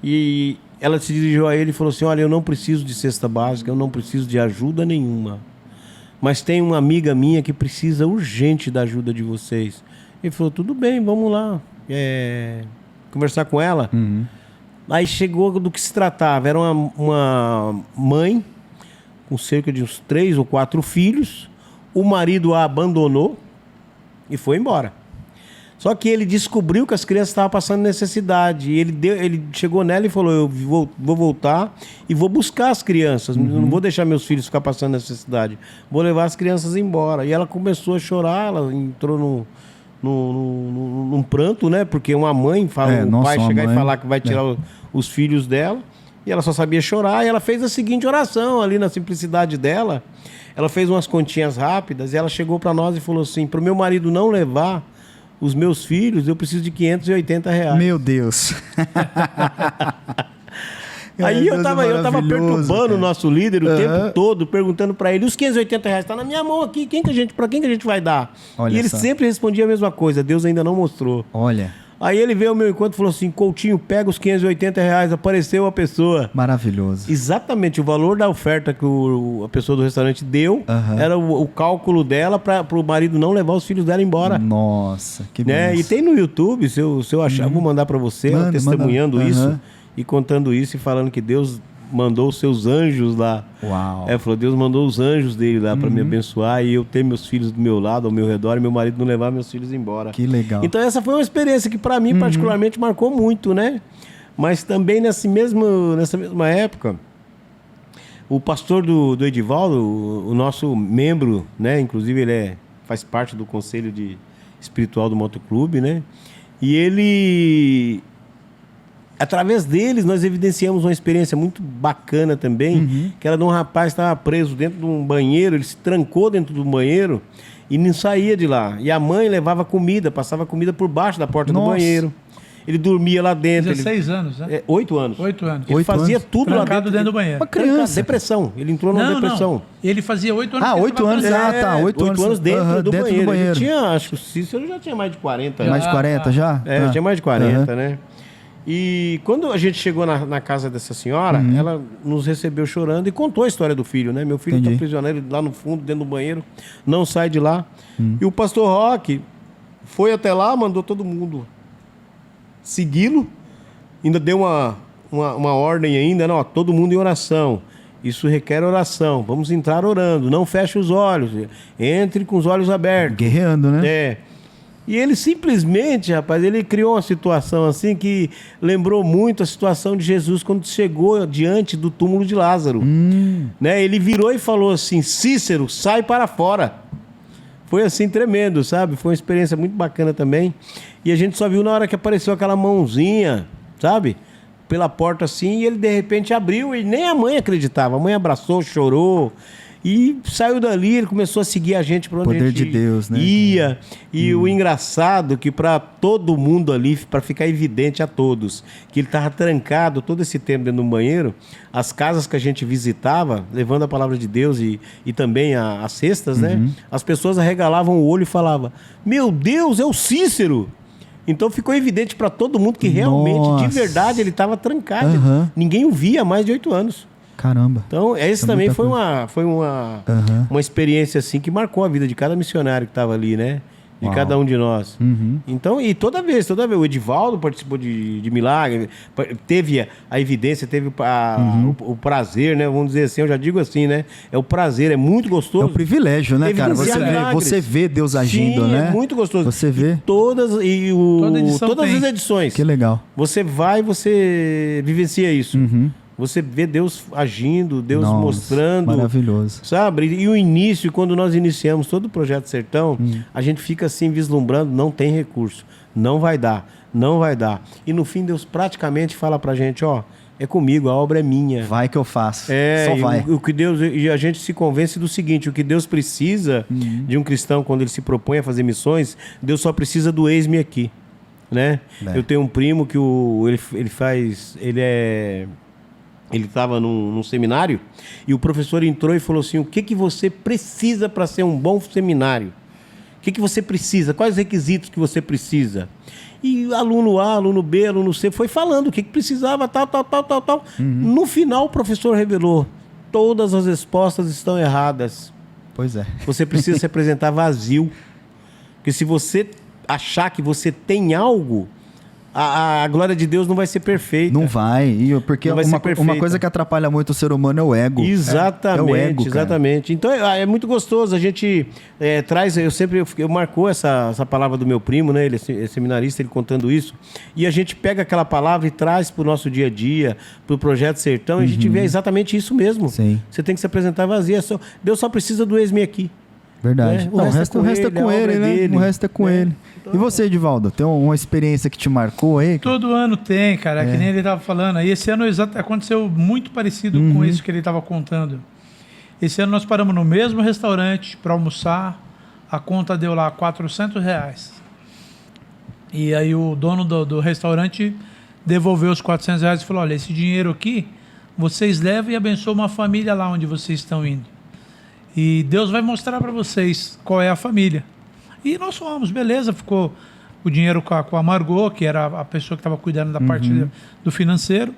E ela se dirigiu a ele e falou assim, olha, eu não preciso de cesta básica, eu não preciso de ajuda nenhuma. Mas tem uma amiga minha que precisa urgente da ajuda de vocês. Ele falou, tudo bem, vamos lá conversar com ela. Aí chegou do que se tratava. Era uma mãe com cerca de uns 3 ou 4 filhos. O marido a abandonou e foi embora. Só que ele descobriu que as crianças estavam passando necessidade. E ele chegou nela e falou, eu vou voltar e vou buscar as crianças. Não vou deixar meus filhos ficar passando necessidade. Vou levar as crianças embora. E ela começou a chorar, ela entrou num pranto, né? Porque uma mãe fala, o pai chegar e falar que vai tirar os filhos dela. E ela só sabia chorar. E ela fez a seguinte oração ali na simplicidade dela. Ela fez umas continhas rápidas e ela chegou para nós e falou assim, para o meu marido não levar os meus filhos, eu preciso de R$580. Meu Deus. Aí eu tava perturbando o nosso líder o tempo todo, perguntando para ele, os R$580 está na minha mão aqui, para quem que a gente vai dar? Olha e ele só. sempre respondia a mesma coisa, Deus ainda não mostrou. Olha. Aí ele veio ao meu encontro e falou assim, Coutinho, pega os R$580, apareceu a pessoa. Maravilhoso. Exatamente, o valor da oferta que a pessoa do restaurante deu era o cálculo dela para o marido não levar os filhos dela embora. Nossa, que né? benção. E tem no YouTube, se eu achar, vou mandar para você, ela testemunhando isso e contando isso e falando que Deus mandou os seus anjos lá. Uau. Falou, Deus mandou os anjos dele lá para me abençoar e eu ter meus filhos do meu lado, ao meu redor, e meu marido não levar meus filhos embora. Que legal. Então essa foi uma experiência que para mim particularmente marcou muito, né? Mas também nessa mesma época, o pastor do Edivaldo, o nosso membro, né? Inclusive ele faz parte do conselho espiritual do Motoclube, né? E ele... Através deles, nós evidenciamos uma experiência muito bacana também, que era de um rapaz que estava preso dentro de um banheiro, ele se trancou dentro do banheiro e não saía de lá. E a mãe levava comida, passava comida por baixo da porta do banheiro. Ele dormia lá dentro. 16 anos, né? 8 anos. 8 anos. Ele fazia tudo lá Trancado dentro do banheiro. Uma criança. Depressão. Ele entrou numa depressão. Não. Ele fazia 8 anos. 8 anos. 8 anos dentro do banheiro. Ele tinha, acho que o Cícero já tinha mais de 40. Mais de 40 já? Tinha mais de 40, né? E quando a gente chegou na casa dessa senhora, ela nos recebeu chorando e contou a história do filho, né? Meu filho está prisioneiro lá no fundo, dentro do banheiro, não sai de lá. E o pastor Roque foi até lá, mandou todo mundo segui-lo, ainda deu uma ordem ainda, não, todo mundo em oração. Isso requer oração, vamos entrar orando, não feche os olhos, entre com os olhos abertos. Guerreando, né? E ele simplesmente, rapaz, ele criou uma situação assim que lembrou muito a situação de Jesus quando chegou diante do túmulo de Lázaro. Né? Ele virou e falou assim, Cícero, sai para fora. Foi assim tremendo, sabe? Foi uma experiência muito bacana também. E a gente só viu na hora que apareceu aquela mãozinha, sabe? Pela porta assim, e ele de repente abriu e nem a mãe acreditava. A mãe abraçou, chorou. E saiu dali, ele começou a seguir a gente para onde Poder a gente de Deus, né? ia. E o engraçado que para todo mundo ali, para ficar evidente a todos, que ele estava trancado todo esse tempo dentro do banheiro, as casas que a gente visitava, levando a palavra de Deus e também as cestas, né? As pessoas arregalavam o olho e falavam, meu Deus, é o Cícero! Então ficou evidente para todo mundo que realmente, de verdade, ele estava trancado. Ninguém o via há mais de 8 anos. Caramba. Então, esse também foi uma experiência assim que marcou a vida de cada missionário que estava ali, né? De cada um de nós. Então, e toda vez, o Edivaldo participou de milagre, teve a evidência, teve o prazer, né? Vamos dizer assim, eu já digo assim, né? É o prazer, é muito gostoso. É o privilégio, né, cara? Você vê Deus agindo, sim, né? É muito gostoso. Você vê. Todas as edições. Que legal. Você vai, você vivencia isso. Você vê Deus agindo, Deus mostrando. Maravilhoso. Sabe? E o início, quando nós iniciamos todo o Projeto Sertão, a gente fica assim vislumbrando, não tem recurso, não vai dar. E no fim Deus praticamente fala pra gente, é comigo, a obra é minha. Vai que eu faço. É, Só vai. o que Deus, e a gente se convence do seguinte: o que Deus precisa de um cristão quando ele se propõe a fazer missões, Deus só precisa do eis-me aqui, né? É. Eu tenho um primo que ele estava num seminário e o professor entrou e falou assim: o que você precisa para ser um bom seminário? O que você precisa? Quais os requisitos que você precisa? E aluno A, aluno B, aluno C foi falando o que precisava, tal. No final, o professor revelou: todas as respostas estão erradas. Pois é. Você precisa se apresentar vazio. Porque se você achar que você tem algo, a glória de Deus não vai ser perfeita. Não vai. Porque Não vai ser perfeita. uma coisa que atrapalha muito o ser humano é o ego. Exatamente, é o ego, cara. exatamente. Então é muito gostoso. A gente traz, eu marcou essa palavra do meu primo, né? Ele é seminarista, ele contando isso. E a gente pega aquela palavra e traz para o nosso dia a dia, para o Projeto Sertão, e a gente vê exatamente isso mesmo. Sim. Você tem que se apresentar vazio. Deus só precisa do ex-me aqui. Verdade. Né? O resto é com ele, né? dele. O resto é com ele. E você, Edivaldo, tem uma experiência que te marcou aí? Todo ano tem, cara, que nem ele estava falando. E esse ano aconteceu muito parecido com isso que ele estava contando. Esse ano nós paramos no mesmo restaurante para almoçar. A conta deu lá R$400. E aí o dono do restaurante devolveu os R$400 e falou: olha, esse dinheiro aqui, vocês levam e abençoam uma família lá onde vocês estão indo. E Deus vai mostrar para vocês qual é a família. E nós fomos, beleza, ficou o dinheiro com a Margot, que era a pessoa que estava cuidando da parte do financeiro.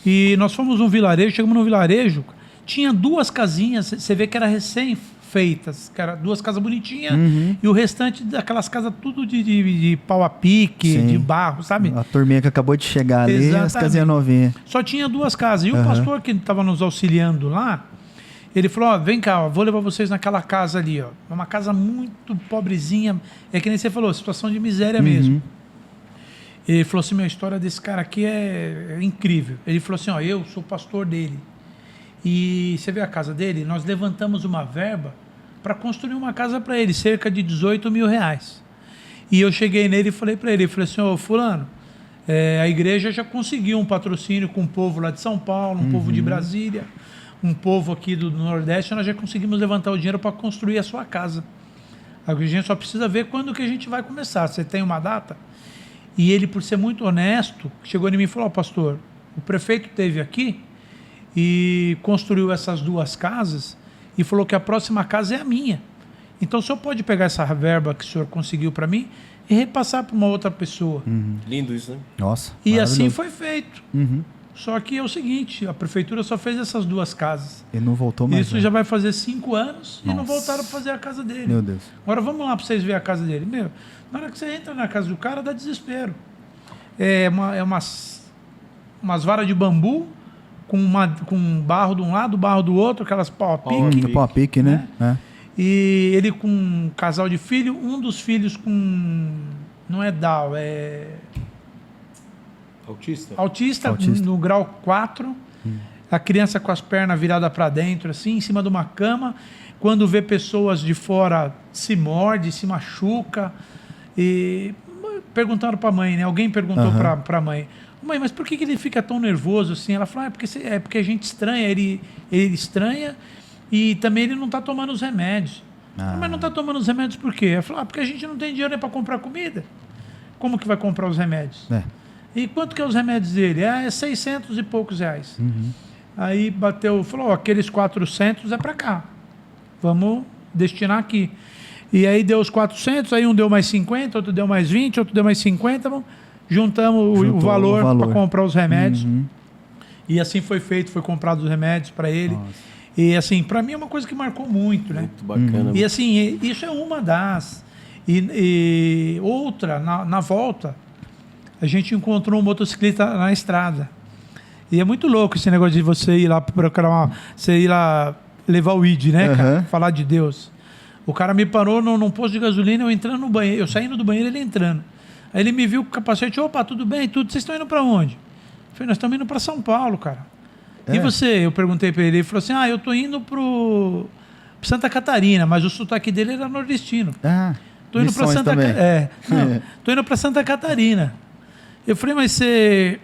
E nós fomos num vilarejo, chegamos num vilarejo, tinha 2 casinhas, você vê que era recém-feitas, que era 2 casas bonitinhas, e o restante daquelas casas tudo de pau a pique, Sim. de barro, sabe? A turminha que acabou de chegar ali, Exatamente. as casinhas novinhas. Só tinha 2 casas. E o pastor que estava nos auxiliando lá, ele falou: ó, vem cá, ó, vou levar vocês naquela casa ali, ó. É uma casa muito pobrezinha. É que nem você falou, situação de miséria mesmo. Ele falou assim: a história desse cara aqui é incrível. Ele falou assim: ó, eu sou pastor dele. E você vê a casa dele? Nós levantamos uma verba para construir uma casa para ele, cerca de R$18 mil. E eu cheguei nele e falei para ele, assim: ô fulano, a igreja já conseguiu um patrocínio com o povo lá de São Paulo, um povo de Brasília, um povo aqui do Nordeste, nós já conseguimos levantar o dinheiro para construir a sua casa. A gente só precisa ver quando que a gente vai começar. Você tem uma data? E ele, por ser muito honesto, chegou em mim e falou: ó, pastor, o prefeito esteve aqui e construiu essas 2 casas e falou que a próxima casa é a minha. Então o senhor pode pegar essa verba que o senhor conseguiu para mim e repassar para uma outra pessoa. Lindo isso, né? Nossa. E assim maravilhoso. foi feito. Só que é o seguinte, a prefeitura só fez essas 2 casas. Ele não voltou mais. Isso já vai fazer 5 anos e não Nossa. voltaram para fazer a casa dele. Meu Deus. Agora vamos lá para vocês verem a casa dele. Meu, na hora que você entra na casa do cara, dá desespero. Umas varas de bambu com barro de um lado, barro do outro, aquelas pau a pique. Pau a pique, né? E ele com um casal de filho, um dos filhos com... Não é Down, é... Autista. No grau 4. A criança com as pernas viradas para dentro, assim, em cima de uma cama. Quando vê pessoas de fora, se morde, se machuca. E perguntaram para a mãe, né? Alguém perguntou para a mãe: mãe, mas por que ele fica tão nervoso assim? Ela falou: porque a gente estranha, ele estranha e também ele não está tomando os remédios. Mas não está tomando os remédios por quê? Ela falou: porque a gente não tem dinheiro nem para comprar comida. Como que vai comprar os remédios? E quanto que é os remédios dele? É 600 e poucos reais. Aí bateu, falou: aqueles 400 é para cá. Vamos destinar aqui. E aí deu os 400, aí um deu mais 50, outro deu mais 20, outro deu mais 50, juntamos o valor para comprar os remédios. E assim foi feito, foi comprado os remédios para ele. Nossa. E assim, para mim é uma coisa que marcou muito, né? Muito bacana. E assim, isso é uma das. E outra, na volta, a gente encontrou um motociclista na estrada. E é muito louco esse negócio de você ir lá procurar você ir lá levar o ID, né, cara? Falar de Deus. O cara me parou num posto de gasolina, eu entrando no banheiro, eu saindo do banheiro, ele entrando. Aí ele me viu com o capacete: opa, tudo bem, tudo, vocês estão indo para onde? Eu falei: nós estamos indo para São Paulo, cara. E você? Eu perguntei para ele, ele falou assim: eu estou indo para Santa Catarina, mas o sotaque dele era nordestino. Estou indo para Santa Catarina. Estou indo para Santa Catarina. Eu falei, mas você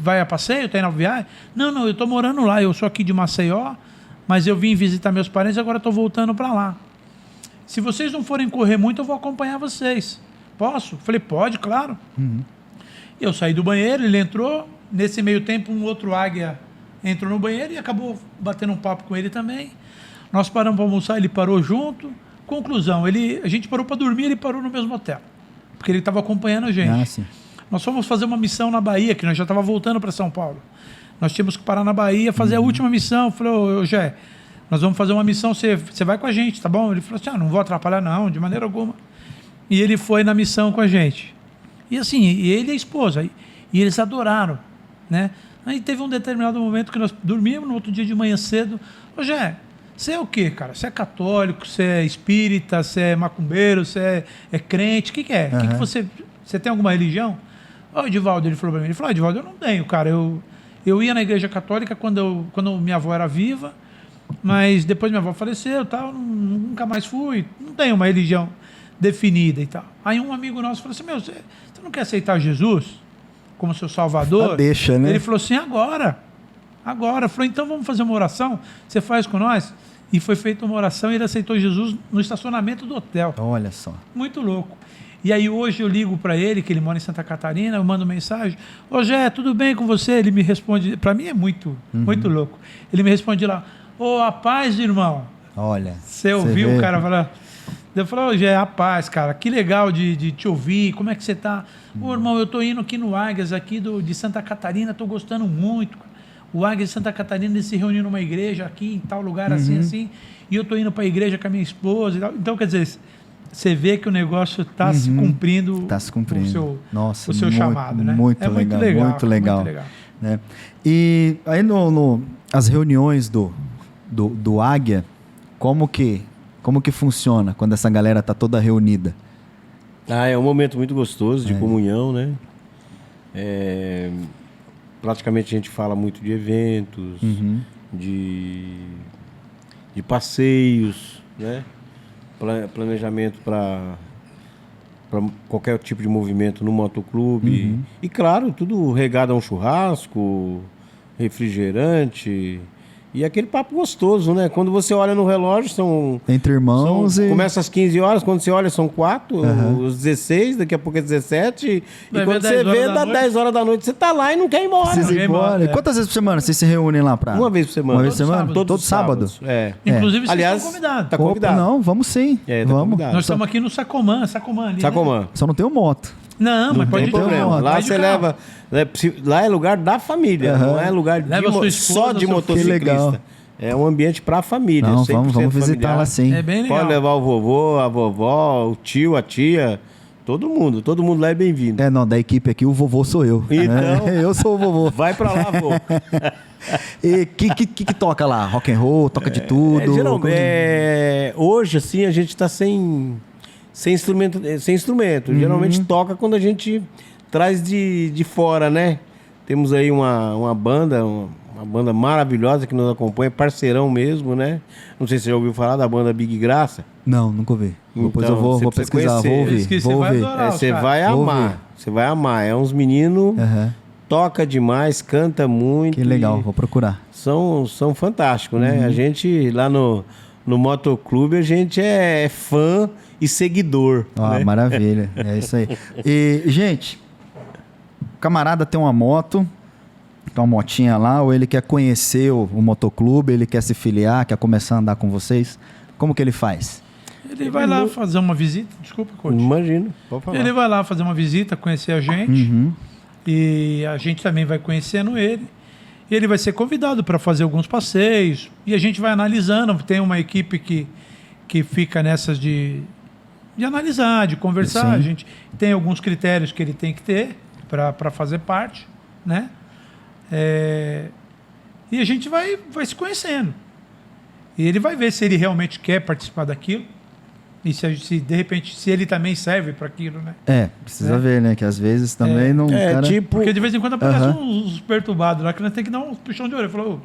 vai a passeio, tá indo na viagem? Não, eu tô morando lá, eu sou aqui de Maceió, mas eu vim visitar meus parentes e agora tô voltando para lá. Se vocês não forem correr muito, eu vou acompanhar vocês. Posso? Falei, pode, claro. Eu saí do banheiro, ele entrou, nesse meio tempo um outro águia entrou no banheiro e acabou batendo um papo com ele também. Nós paramos para almoçar, ele parou junto. Conclusão, a gente parou para dormir, ele parou no mesmo hotel, porque ele estava acompanhando a gente. Sim. Nós fomos fazer uma missão na Bahia, que nós já estávamos voltando para São Paulo. Nós tínhamos que parar na Bahia, fazer a última missão. Eu falei, ô Gé, nós vamos fazer uma missão, você vai com a gente, tá bom? Ele falou assim, não vou atrapalhar não, de maneira alguma. E ele foi na missão com a gente. E assim, ele e a esposa, e eles adoraram, né? Aí teve um determinado momento que nós dormíamos, no outro dia de manhã cedo. Ô Gé, você é o quê, cara? Você é católico, você é espírita, você é macumbeiro, você é crente, o que é? Que você tem alguma religião? Ô Edivaldo, ele falou pra mim, Edivaldo, eu não tenho, cara, eu ia na igreja católica quando minha avó era viva, mas depois minha avó faleceu e tal, nunca mais fui, não tenho uma religião definida e tal. Aí um amigo nosso falou assim, você não quer aceitar Jesus como seu salvador? Deixa, né? Ele falou assim, agora. Falou, então vamos fazer uma oração, você faz com nós? E foi feita uma oração e ele aceitou Jesus no estacionamento do hotel. Olha só. Muito louco. E aí hoje eu ligo para ele, que ele mora em Santa Catarina, eu mando mensagem, ô Gé, tudo bem com você? Ele me responde, para mim é muito louco. Ele me responde lá, a paz, irmão. Olha. Você ouviu o cara falar? Eu falei, ô Gé, a paz, cara, que legal de te ouvir, como é que você tá? Ô irmão, eu tô indo aqui no Águias, aqui de Santa Catarina, tô gostando muito. O Águias de Santa Catarina, ele se reuniu numa igreja aqui, em tal lugar, assim, e eu tô indo para a igreja com a minha esposa e tal. Então, quer dizer, você vê que o negócio está se cumprindo. Está se cumprindo. O seu chamado, né? Muito legal. Muito legal. Né? E aí as reuniões do Águia, como que funciona quando essa galera tá toda reunida? É um momento muito gostoso de comunhão, né? Praticamente a gente fala muito de eventos, de passeios, né? Planejamento para qualquer tipo de movimento no motoclube. E claro, tudo regado a um churrasco, refrigerante e aquele papo gostoso, né? Quando você olha no relógio, entre irmãos começa às 15 horas, quando você olha são 4, os 16, daqui a pouco é 17. E quando você vê, dá 10 horas da noite, você tá lá e não quer ir embora. Precisa ir embora. E quantas vezes por semana vocês se reúnem lá pra... Uma vez por semana. Uma vez por semana? Todo sábado? Inclusive, vocês aliás, estão convidados. Tá convidado. Não, vamos sim. Vamos. Nós estamos aqui no Sacomã ali. Sacomã. Né? Só não tem moto. Não, mas pode ter problema. Lá você leva... Lá é lugar da família, não é lugar só de motociclista. É um ambiente para a família. Não, vamos visitar lá sim. É bem legal. Pode levar o vovô, a vovó, o tio, a tia, todo mundo lá é bem-vindo. Da equipe aqui o vovô sou eu. Então, né? Eu sou o vovô. Vai para lá, vô. E que toca lá? Rock and roll, toca de tudo? Geralmente, hoje assim a gente está sem instrumento. Geralmente toca quando a gente traz de fora, né? Temos aí uma banda, uma banda maravilhosa que nos acompanha, parceirão mesmo, né? Não sei se você já ouviu falar da banda Big Graça. Não, nunca ouvi. Então, depois eu vou pesquisar, vou ouvir. Você vai amar. Você vai amar. É uns meninos, toca demais, canta muito. Que legal, vou procurar. São fantásticos, né? A gente lá no motoclube, a gente é fã e seguidor. Né? Maravilha, é isso aí. E, gente, o camarada tem uma moto, tem uma motinha lá, ou ele quer conhecer o motoclube, ele quer se filiar, quer começar a andar com vocês, como que ele faz? Ele vai lá fazer uma visita, desculpa, Coach. Imagino, pode falar. Ele vai lá fazer uma visita, conhecer a gente, e a gente também vai conhecendo ele, e ele vai ser convidado para fazer alguns passeios, e a gente vai analisando, tem uma equipe que fica nessas de analisar, de conversar, a gente tem alguns critérios que ele tem que ter para fazer parte, né? E a gente vai se conhecendo. E ele vai ver se ele realmente quer participar daquilo, E se de repente, se ele também serve para aquilo, né? Precisa ver, né? Que às vezes também não... cara... Porque de vez em quando aparece uns perturbados lá que nós temos que dar um puxão de orelha. Falou,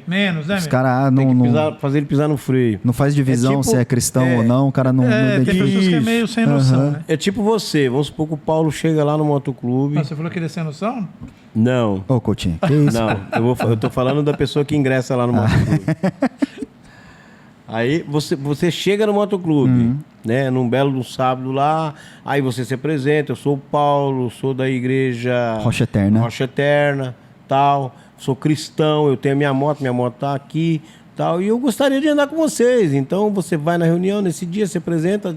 menos, né? Os caras Tem que não... fazer ele pisar no freio. Não faz divisão se é cristão ou não, o cara não tem identifica. pessoas que é meio sem noção, né? É tipo você, vamos supor que o Paulo chega lá no motoclube. Mas você falou que ele é sem noção? Não. Ô, Coutinho, que isso? Não, eu tô falando da pessoa que ingressa lá no motoclube. Aí você chega no motoclube, né? Num belo sábado lá, aí você se apresenta, eu sou o Paulo, sou da igreja Rocha Eterna, tal, sou cristão, eu tenho a minha moto tá aqui, tal, e eu gostaria de andar com vocês. Então você vai na reunião, nesse dia se apresenta,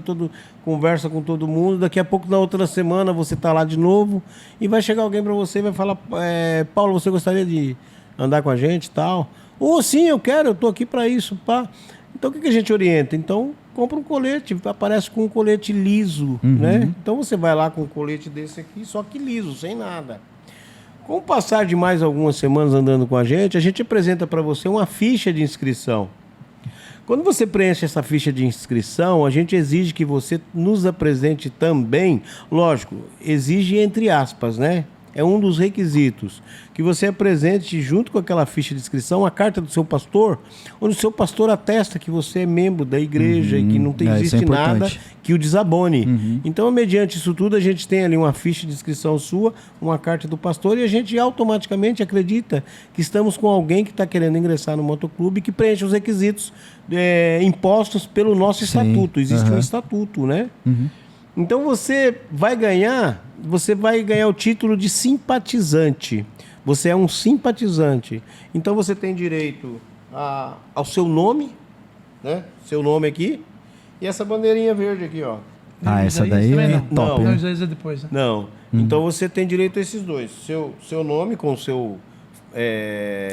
conversa com todo mundo, daqui a pouco na outra semana você tá lá de novo e vai chegar alguém para você e vai falar, Paulo, você gostaria de andar com a gente, tal? Ou sim, eu tô aqui para isso, pá. Então o que a gente orienta? Então compra um colete, aparece com um colete liso, né? Então você vai lá com um colete desse aqui, só que liso, sem nada. Com o passar de mais algumas semanas andando com a gente apresenta para você uma ficha de inscrição. Quando você preenche essa ficha de inscrição, a gente exige que você nos apresente também, lógico, exige entre aspas, né? É um dos requisitos, que você apresente junto com aquela ficha de inscrição a carta do seu pastor, onde o seu pastor atesta que você é membro da igreja e que não existe nada que o desabone. Então, mediante isso tudo, a gente tem ali uma ficha de inscrição sua, uma carta do pastor, e a gente automaticamente acredita que estamos com alguém que está querendo ingressar no motoclube, que preenche os requisitos impostos pelo nosso estatuto. Existe um estatuto, né? Então você vai ganhar o título de simpatizante. Você é um simpatizante. Então você tem direito ao seu nome, né? Seu nome aqui. E essa bandeirinha verde aqui, ó. Essa daí é top. Não, isso é depois, né? Não. Então você tem direito a esses dois. Seu nome com o seu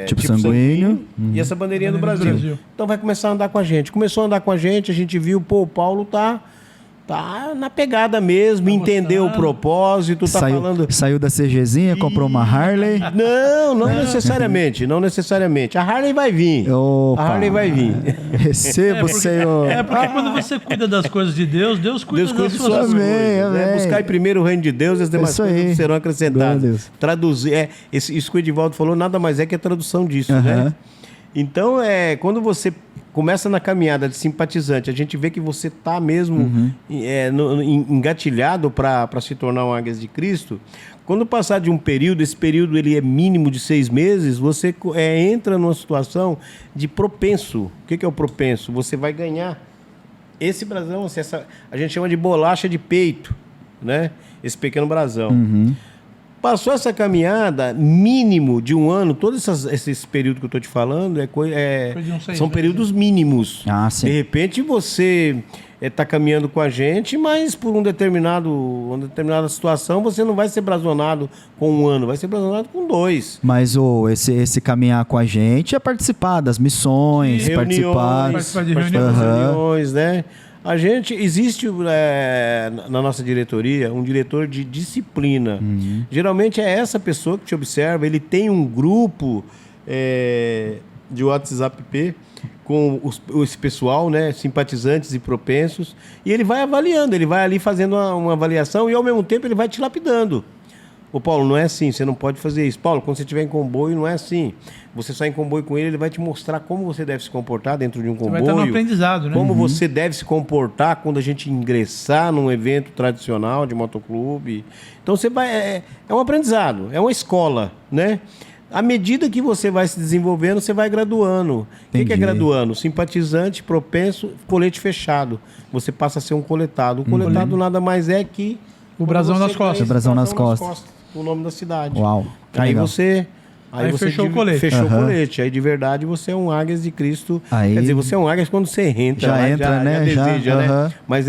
tipo sanguíneo. E essa bandeirinha do Brasil. Então vai começar a andar com a gente. Começou a andar com a gente viu, o Paulo tá na pegada mesmo, entendeu o propósito, Saiu da CGzinha, comprou uma Harley. Não necessariamente, não necessariamente. A Harley vai vir. Opa. A Harley vai vir. Receba o Senhor. Porque quando você cuida das coisas de Deus, Deus cuida das suas coisas. Né? Buscar primeiro o reino de Deus e as demais coisas serão acrescentadas. Traduzir, isso que o Edivaldo falou, nada mais é que a tradução disso, né? Então, quando você começa na caminhada de simpatizante, a gente vê que você está mesmo engatilhado para se tornar um Águias de Cristo. Quando passar de um período, esse período ele é mínimo de 6 meses, você entra numa situação de propenso. O que é o propenso? Você vai ganhar esse brasão, a gente chama de bolacha de peito, né? Esse pequeno brasão. Passou essa caminhada, mínimo de um ano, todos esses períodos que eu estou te falando, são períodos mínimos. De repente você está caminhando com a gente, mas por uma determinada situação você não vai ser brazonado com 1 ano, vai ser brazonado com 2. Mas esse caminhar com a gente é participar das missões, participar de reuniões, né? Existe na nossa diretoria um diretor de disciplina. Geralmente é essa pessoa que te observa, ele tem um grupo de WhatsApp com esse pessoal, né, simpatizantes e propensos, e ele vai avaliando, ele vai ali fazendo uma avaliação e ao mesmo tempo ele vai te lapidando. Ô Paulo, não é assim, você não pode fazer isso. Paulo, quando você estiver em comboio, não é assim. Você sai em comboio com ele vai te mostrar como você deve se comportar dentro de um comboio. Você vai estar no aprendizado, né? Como você deve se comportar quando a gente ingressar num evento tradicional de motoclube. Então você vai... É um aprendizado, é uma escola, né? À medida que você vai se desenvolvendo, você vai graduando. O que é graduando? Simpatizante, propenso, colete fechado. Você passa a ser um coletado. O coletado nada mais é que... O brasão nas costas. O brasão nas costas. O nome da cidade. Uau. Aí você fechou o colete. Fechou o colete. Aí de verdade você é um Águias de Cristo. Quer dizer, você é um Águias quando você entra. Já entra, né? Já deseja, né? Mas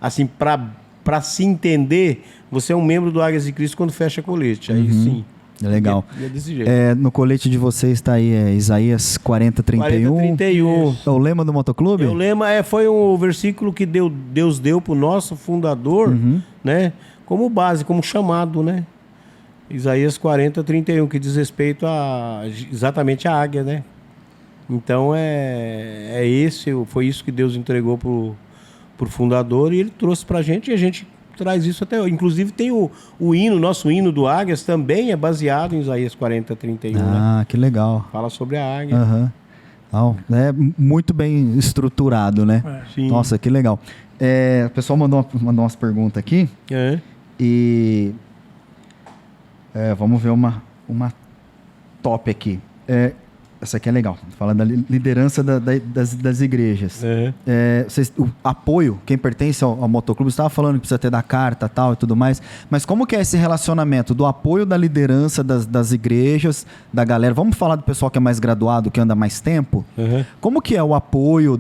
assim, para se entender, você é um membro do Águias de Cristo quando fecha colete. Aí sim. Legal. É desse jeito. No colete de vocês está aí Isaías 40:31. 40:31. É o lema do motoclube? O lema foi um versículo que Deus deu para o nosso fundador, né? Como base, como chamado, né? Isaías 40:31, que diz respeito exatamente à águia, né? Então foi isso que Deus entregou pro por fundador, e ele trouxe pra gente, e a gente traz isso até hoje. Inclusive tem o hino, nosso hino do Águias também é baseado em Isaías 40:31. Ah, que legal. Fala sobre a águia. Aham. Não, é muito bem estruturado, né? Sim. Nossa, que legal. O pessoal mandou umas perguntas aqui e vamos ver uma top aqui. Essa aqui é legal. Fala da liderança das igrejas. O apoio, quem pertence ao motoclube, você estava falando que precisa ter da carta tal e tudo mais, mas como que é esse relacionamento do apoio da liderança das igrejas, da galera? Vamos falar do pessoal que é mais graduado, que anda mais tempo? Como que é o apoio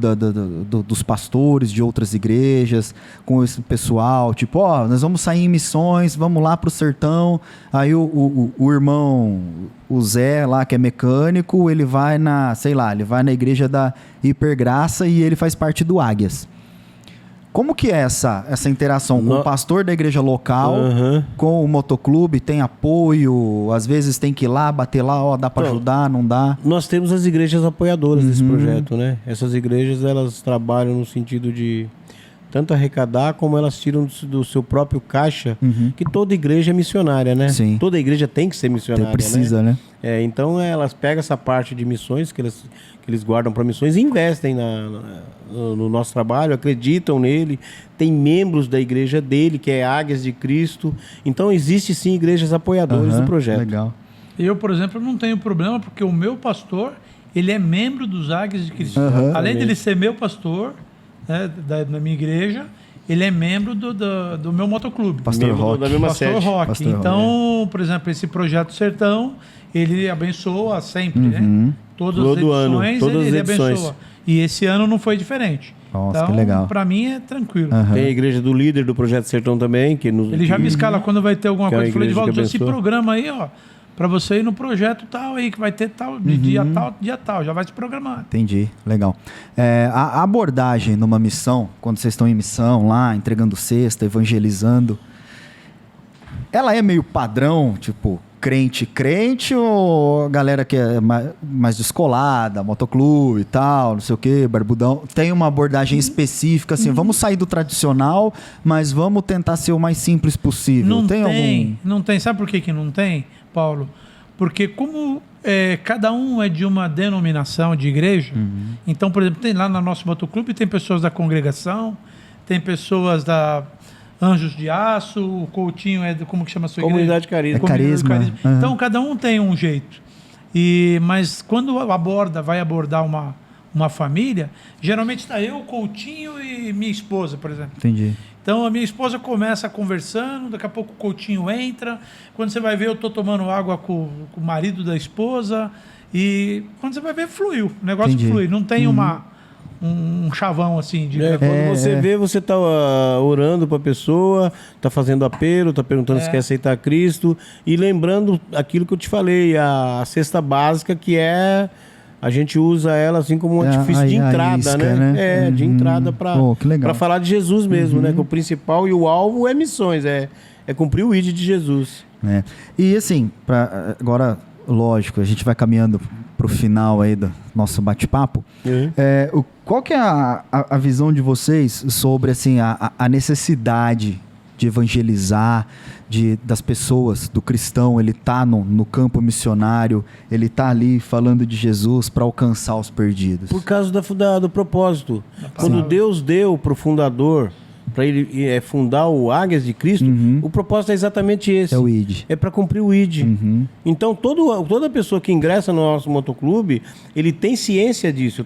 dos pastores de outras igrejas com esse pessoal? Tipo, nós vamos sair em missões, vamos lá pro sertão, aí o irmão... O Zé lá, que é mecânico, ele vai na igreja da Hipergraça e ele faz parte do Águias. Como que é essa interação com o pastor da igreja local, com o motoclube? Tem apoio? Às vezes tem que ir lá, bater lá, dá para ajudar, não dá? Nós temos as igrejas apoiadoras desse projeto, né? Essas igrejas, elas trabalham no sentido de tanto arrecadar como elas tiram do seu próprio caixa, que toda igreja é missionária, né? Sim. Toda igreja tem que ser missionária, precisa, né? Então elas pegam essa parte de missões que eles guardam para missões e investem no nosso trabalho, acreditam nele, tem membros da igreja dele, que é Águias de Cristo. Então existe sim igrejas apoiadoras do projeto. Legal. Eu, por exemplo, não tenho problema, porque o meu pastor, ele é membro dos Águias de Cristo. Além de ele ser meu pastor, né, da minha igreja, ele é membro do meu motoclube. Pastor Rock. Da mesma Pastor sede. Rock. Pastor Então, por exemplo, esse projeto Sertão, ele abençoa sempre, né? Todas as edições, todas ele as edições. abençoa. E esse ano não foi diferente. Nossa, então, que legal. para mim é tranquilo. Tem a igreja do líder do Projeto Sertão também, que Ele já me escala quando vai ter alguma Que é a coisa. Eu falei, igreja Edivaldo, que esse abençoa. programa aí, ó, para você ir no projeto tal aí, que vai ter tal, de dia tal, já vai se programar. Entendi, legal. A abordagem numa missão, quando vocês estão em missão lá, entregando cesta, evangelizando, ela é meio padrão, tipo, crente, ou a galera que é mais descolada, motoclube e tal, não sei o que, barbudão, tem uma abordagem específica, assim, vamos sair do tradicional, mas vamos tentar ser o mais simples possível. Não tem. Sabe por que não tem, Paulo? Porque como cada um é de uma denominação de igreja, então, por exemplo, tem lá no nosso motoclube, tem pessoas da congregação, tem pessoas da Anjos de Aço, o Coutinho como que chama a sua igreja? Comunidade Carisma. Comunidade Carisma. Então, cada um tem um jeito. Mas quando vai abordar uma família, geralmente está eu, Coutinho e minha esposa, por exemplo. Entendi. Então, a minha esposa começa conversando, daqui a pouco o Coutinho entra, quando você vai ver, eu estou tomando água com o marido da esposa, e quando você vai ver, fluiu, o negócio flui, não tem um chavão assim. Quando você vê, você está orando para a pessoa, está fazendo apelo, está perguntando se quer aceitar Cristo, e lembrando aquilo que eu te falei, a cesta básica, que a gente usa ela assim como um artifício de entrada, isca, né? De entrada para falar de Jesus mesmo, né? Que o principal e o alvo é missões, é cumprir o ID de Jesus. E assim, agora, lógico, a gente vai caminhando para o final aí do nosso bate-papo. Qual que é a visão de vocês sobre assim, a necessidade de evangelizar, das pessoas, do cristão? Ele tá no campo missionário, ele tá ali falando de Jesus para alcançar os perdidos. Por causa do propósito. Quando Deus deu para o fundador, para ele fundar o Águias de Cristo, o propósito é exatamente esse. É o ID. É para cumprir o ID. Então, toda pessoa que ingressa no nosso motoclube, ele tem ciência disso.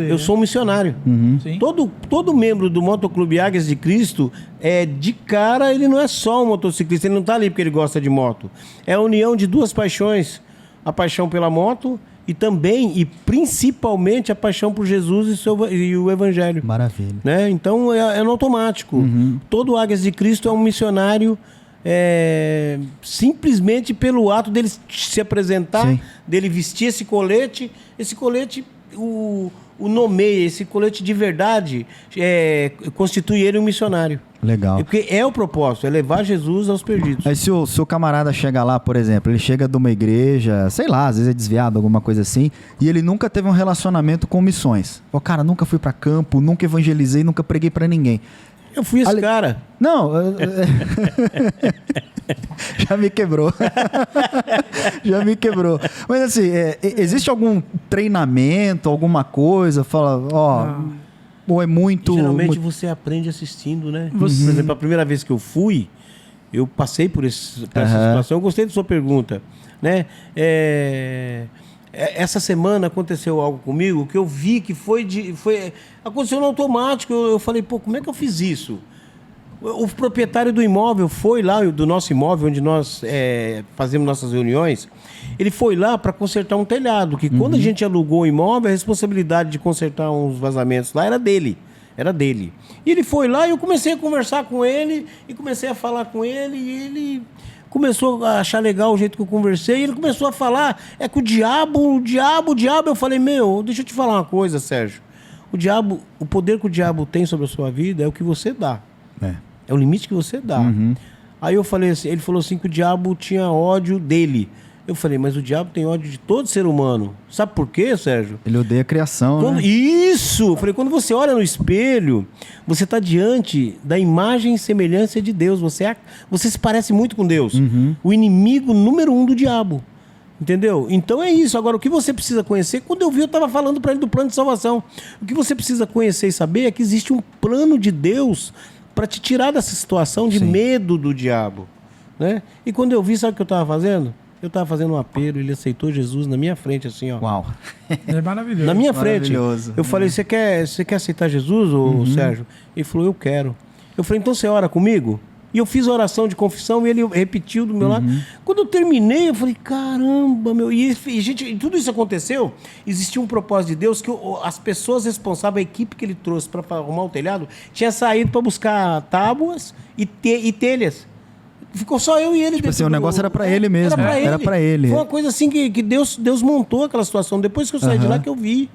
Eu sou um missionário. Sim. Todo membro do motoclube Águias de Cristo, de cara, ele não é só um motociclista, ele não está ali porque ele gosta de moto. É a união de duas paixões. A paixão pela moto e principalmente a paixão por Jesus e o Evangelho. Maravilha. Né? Então é no automático. Todo Águias de Cristo é um missionário simplesmente pelo ato dele se apresentar, dele vestir esse colete o nomeia, esse colete de verdade constitui ele um missionário. Legal. Porque é o propósito, é levar Jesus aos perdidos. Aí se o seu camarada chega lá, por exemplo, ele chega de uma igreja, sei lá, às vezes é desviado, alguma coisa assim, e ele nunca teve um relacionamento com missões. Pô, cara, nunca fui pra campo, nunca evangelizei, nunca preguei pra ninguém. Eu fui esse cara. Não, já me quebrou. Já me quebrou. Mas assim, existe algum treinamento, alguma coisa? Fala, ó, ou é muito... Geralmente você aprende assistindo, né? Por exemplo, a primeira vez que eu fui, eu passei por essa situação. Eu gostei da sua pergunta, né? Essa semana aconteceu algo comigo que eu vi que aconteceu no automático. Eu falei, pô, como é que eu fiz isso? O proprietário do imóvel foi lá, do nosso imóvel, onde nós fazemos nossas reuniões, ele foi lá para consertar um telhado, que quando a gente alugou o imóvel, a responsabilidade de consertar uns vazamentos lá era dele. E ele foi lá e eu comecei a conversar com ele, e comecei a falar com ele, e ele começou a achar legal o jeito que eu conversei, e ele começou a falar, que o diabo, eu falei, deixa eu te falar uma coisa, Sérgio. O poder que o diabo tem sobre a sua vida é o que você dá. É o limite que você dá. Aí eu falei assim, ele falou assim que o diabo tinha ódio dele. Eu falei, mas o diabo tem ódio de todo ser humano. Sabe por quê, Sérgio? Ele odeia a criação, né? Isso! Eu falei, quando você olha no espelho, você está diante da imagem e semelhança de Deus. Você se parece muito com Deus. O inimigo número 1 do diabo. Entendeu? Então é isso. Agora, o que você precisa conhecer... Quando eu vi, eu estava falando para ele do plano de salvação. O que você precisa conhecer e saber é que existe um plano de Deus para te tirar dessa situação de medo do diabo, né? E quando eu vi, sabe o que eu estava fazendo? Eu estava fazendo um apelo, ele aceitou Jesus na minha frente, assim, ó. Uau. É maravilhoso. Na minha frente. Maravilhoso. Eu falei, você quer aceitar Jesus, ô Sérgio? Ele falou, eu quero. Eu falei, então você ora comigo? E eu fiz a oração de confissão e ele repetiu do meu lado. Quando eu terminei, eu falei, caramba, meu... E tudo isso aconteceu, existia um propósito de Deus que as pessoas responsáveis, a equipe que ele trouxe para arrumar o telhado, tinha saído para buscar tábuas e telhas. Ficou só eu e ele. Tipo assim, o negócio era pra ele mesmo. Era pra ele. Foi uma coisa assim que Deus montou aquela situação. Depois que eu saí de lá que eu vi.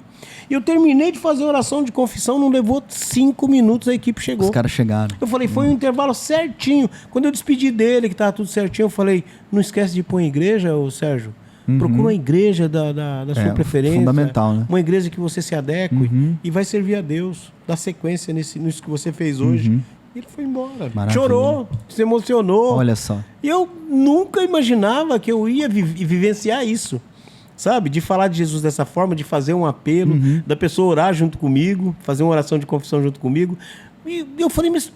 E eu terminei de fazer a oração de confissão, não levou 5 minutos, a equipe chegou. Os caras chegaram. Eu falei, foi um intervalo certinho. Quando eu despedi dele, que tava tudo certinho, eu falei, não esquece de ir pra uma igreja, ô Sérgio. Procura uma igreja da sua preferência. Fundamental, né? Uma igreja que você se adeque e vai servir a Deus. Dá sequência nisso que você fez hoje. E ele foi embora. Maravilha. Chorou, se emocionou. Olha só. E eu nunca imaginava que eu ia vivenciar isso. Sabe? De falar de Jesus dessa forma, de fazer um apelo, da pessoa orar junto comigo, fazer uma oração de confissão junto comigo. E eu falei, mas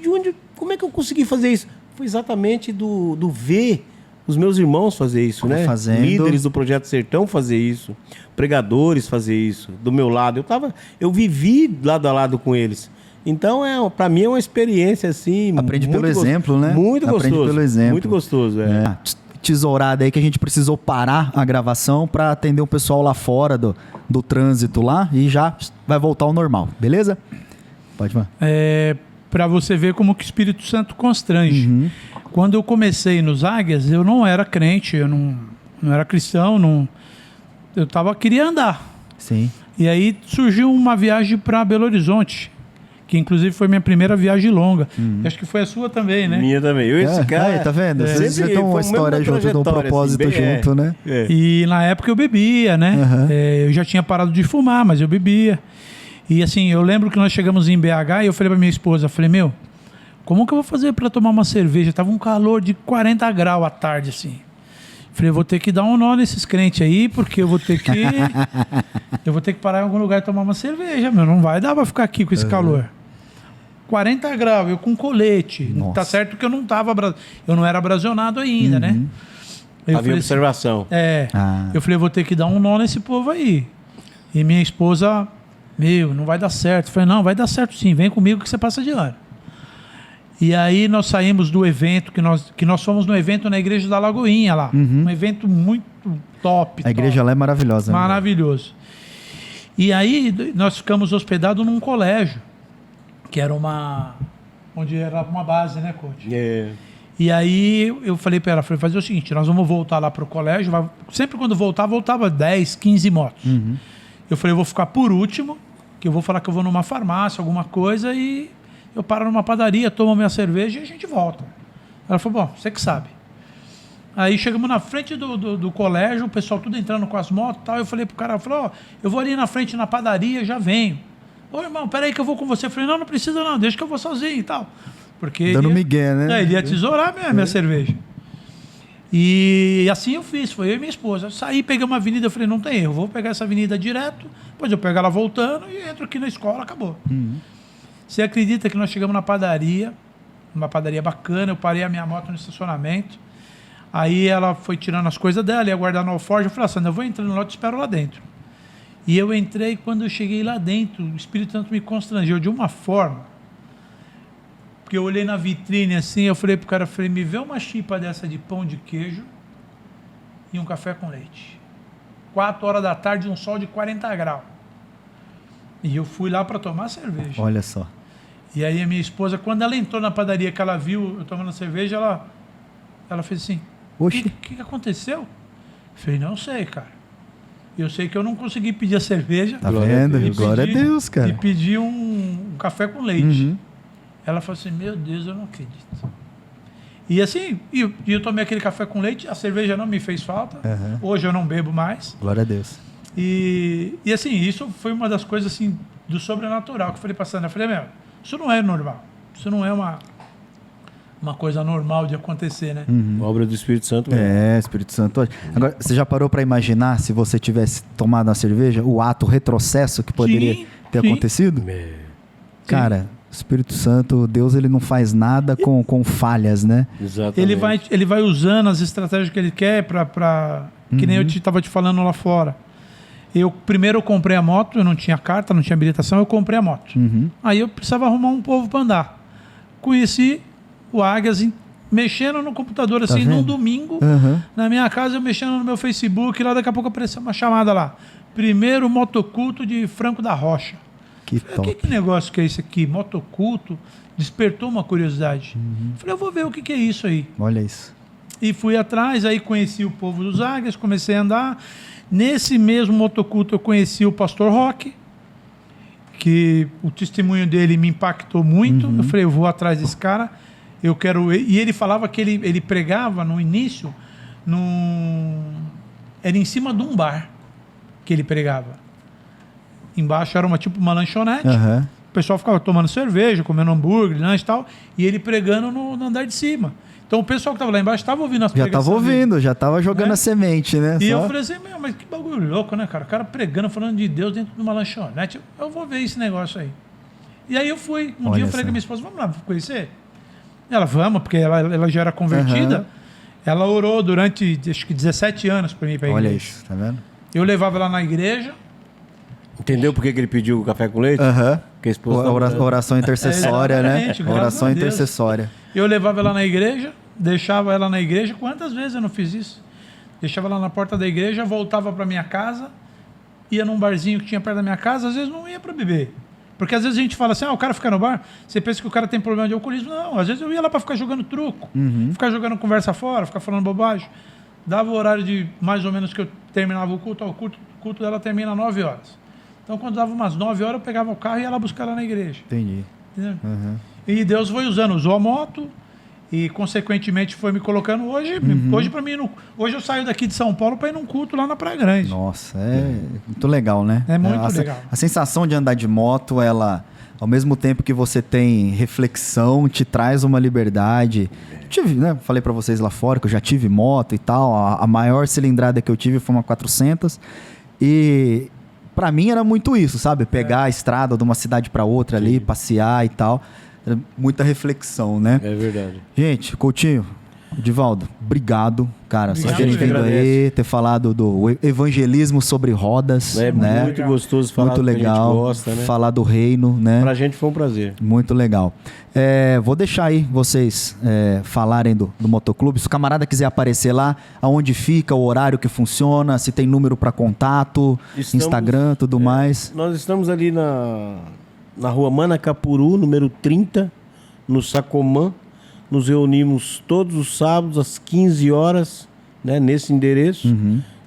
como é que eu consegui fazer isso? Foi exatamente do ver os meus irmãos fazer isso, né? Fazendo. Líderes do Projeto Sertão fazer isso, pregadores fazer isso, do meu lado. Eu vivi lado a lado com eles. Então, para mim é uma experiência assim... Aprende pelo exemplo, né? Muito gostoso. Aprende pelo exemplo. Muito gostoso, Tesourada aí que a gente precisou parar a gravação para atender o pessoal lá fora do trânsito lá e já vai voltar ao normal, beleza? Pode falar. Para você ver como que o Espírito Santo constrange. Quando eu comecei nos Águias, eu não era crente, eu não era cristão, queria andar. Sim. E aí surgiu uma viagem para Belo Horizonte, que inclusive foi minha primeira viagem longa. Acho que foi a sua também, né? Minha também. Esse cara... Aí, tá vendo? Vocês já estão uma história junto, um propósito assim, junto, né? E na época eu bebia, né? Eu já tinha parado de fumar, mas eu bebia. E assim, eu lembro que nós chegamos em BH e eu falei pra minha esposa, falei, como que eu vou fazer para tomar uma cerveja? Tava um calor de 40 graus à tarde, assim. Falei, eu vou ter que dar um nó nesses crentes aí, porque eu vou ter que parar em algum lugar e tomar uma cerveja, não vai dar pra ficar aqui com esse calor. 40 graus, eu com colete. Nossa. Tá certo que eu não era abrasionado ainda, né? Havia observação. Eu falei, eu vou ter que dar um nó nesse povo aí. E minha esposa, não vai dar certo. Eu falei, não, vai dar certo sim, vem comigo que você passa de ano. E aí nós saímos do evento, que nós fomos no evento na Igreja da Lagoinha lá. Um evento muito top. A igreja lá é maravilhosa. Maravilhoso. E aí nós ficamos hospedados num colégio, que era onde era uma base, né, coach? E aí eu falei para ela, fazer o seguinte, nós vamos voltar lá pro colégio, sempre quando voltava 10, 15 motos. Eu falei, eu vou ficar por último, que eu vou falar que eu vou numa farmácia, alguma coisa, e eu paro numa padaria, tomo minha cerveja e a gente volta. Ela falou, bom, você que sabe. Aí chegamos na frente do colégio, o pessoal tudo entrando com as motos e tal. Eu falei pro cara, falou, eu vou ali na frente na padaria, já venho. Ô, irmão, peraí que eu vou com você. Eu falei, não precisa não, deixa que eu vou sozinho e tal. Porque dando migué, né? Ele ia tesourar minha cerveja. E assim eu fiz, foi eu e minha esposa. Eu saí, peguei uma avenida, eu falei, não tem erro, vou pegar essa avenida direto, depois eu pego ela voltando e entro aqui na escola, acabou. Você acredita que nós chegamos na padaria, uma padaria bacana, eu parei a minha moto no estacionamento. Aí ela foi tirando as coisas dela, ia guardar no alforje. Eu falei, Sandra, eu vou entrar no lote e te espero lá dentro. E eu entrei, quando eu cheguei lá dentro, o Espírito Santo me constrangeu de uma forma, porque eu olhei na vitrine assim, eu falei pro cara, me vê uma chipa dessa de pão de queijo e um café com leite. 4 horas da tarde, um sol de 40 graus. E eu fui lá para tomar cerveja. Olha só. E aí a minha esposa, quando ela entrou na padaria, que ela viu eu tomando cerveja, ela fez assim, o que aconteceu? Eu falei, não sei, cara. Eu sei que eu não consegui pedir a cerveja. Tá vendo? Glória a Deus, cara. E pedi um café com leite. Ela falou assim, meu Deus, eu não acredito. E assim, eu tomei aquele café com leite, a cerveja não me fez falta. Hoje eu não bebo mais. Glória a Deus. E assim, isso foi uma das coisas assim, do sobrenatural que eu falei pra Sandra. Eu falei, meu, isso não é normal. Isso não é uma coisa normal de acontecer, né? Obra do Espírito Santo. Espírito Santo. Agora, você já parou para imaginar, se você tivesse tomado uma cerveja, o ato retrocesso que poderia ter acontecido? Cara, Espírito Santo, Deus, ele não faz nada com falhas, né? Exatamente. Ele vai usando as estratégias que ele quer que nem eu estava te falando lá fora. Primeiro eu comprei a moto, eu não tinha carta, não tinha habilitação, eu comprei a moto. Aí eu precisava arrumar um povo para andar. Conheci o Águias mexendo no computador, assim, num domingo, na minha casa, eu mexendo no meu Facebook, lá daqui a pouco apareceu uma chamada lá. Primeiro motoculto de Franco da Rocha. Que top. Que negócio que é esse aqui? Motoculto? Despertou uma curiosidade. Falei, eu vou ver o que é isso aí. Olha isso. E fui atrás, aí conheci o povo dos Águias, comecei a andar. Nesse mesmo motoculto eu conheci o pastor Roque, que o testemunho dele me impactou muito. Eu falei, eu vou atrás desse cara. Eu quero. E ele falava que ele pregava no início, era em cima de um bar que ele pregava. Embaixo era uma lanchonete. O pessoal ficava tomando cerveja, comendo hambúrguer, lanche e tal, e ele pregando no andar de cima. Então o pessoal que estava lá embaixo estava ouvindo as pregações. Já estava ouvindo, já estava jogando a semente, né? E eu falei assim, mas que bagulho louco, né, cara? O cara pregando, falando de Deus dentro de uma lanchonete. Eu vou ver esse negócio aí. E aí eu fui. Um dia eu falei com a minha esposa, vamos lá conhecer? Ela, vamos, porque ela já era convertida. Ela orou durante, acho que 17 anos para mim ir para a igreja. Olha isso, tá vendo? Eu levava ela na igreja. Entendeu por que ele pediu o café com leite? Porque a esposa oração intercessória, né? Oração intercessória. Eu levava ela na igreja, deixava ela na igreja. Quantas vezes eu não fiz isso? Deixava ela na porta da igreja, voltava para minha casa, ia num barzinho que tinha perto da minha casa, às vezes não ia para beber. Porque às vezes a gente fala assim, o cara fica no bar, você pensa que o cara tem problema de alcoolismo. Não, às vezes eu ia lá para ficar jogando truco, ficar jogando conversa fora, ficar falando bobagem. Dava o horário de mais ou menos que eu terminava o culto. O culto dela termina às 9 horas. Então quando dava umas 9 horas eu pegava o carro e ia lá buscar ela na igreja. Entendi. E Deus foi usou a moto e consequentemente foi me colocando hoje para mim, hoje eu saio daqui de São Paulo para ir num culto lá na Praia Grande. Nossa, é muito legal, né? É muito legal. A sensação de andar de moto, ela, ao mesmo tempo que você tem reflexão, te traz uma liberdade. Falei para vocês lá fora que eu já tive moto e tal, a maior cilindrada que eu tive foi uma 400 e para mim era muito isso, sabe? Pegar a estrada de uma cidade para outra ali, passear e tal. Muita reflexão, né? É verdade. Gente, Coutinho, Divaldo, obrigado, cara, por terem vindo aí, ter falado do evangelismo sobre rodas. É, né? Muito gostoso falar muito legal, que a gente gosta, né? Falar do reino, né? Pra gente foi um prazer. Muito legal. Vou deixar aí vocês falarem do motoclube. Se o camarada quiser aparecer lá, aonde fica, o horário que funciona, se tem número para contato, Instagram, tudo mais. Nós estamos ali na rua Manacapuru, número 30, no Sacomã. Nos reunimos todos os sábados às 15 horas, né, nesse endereço.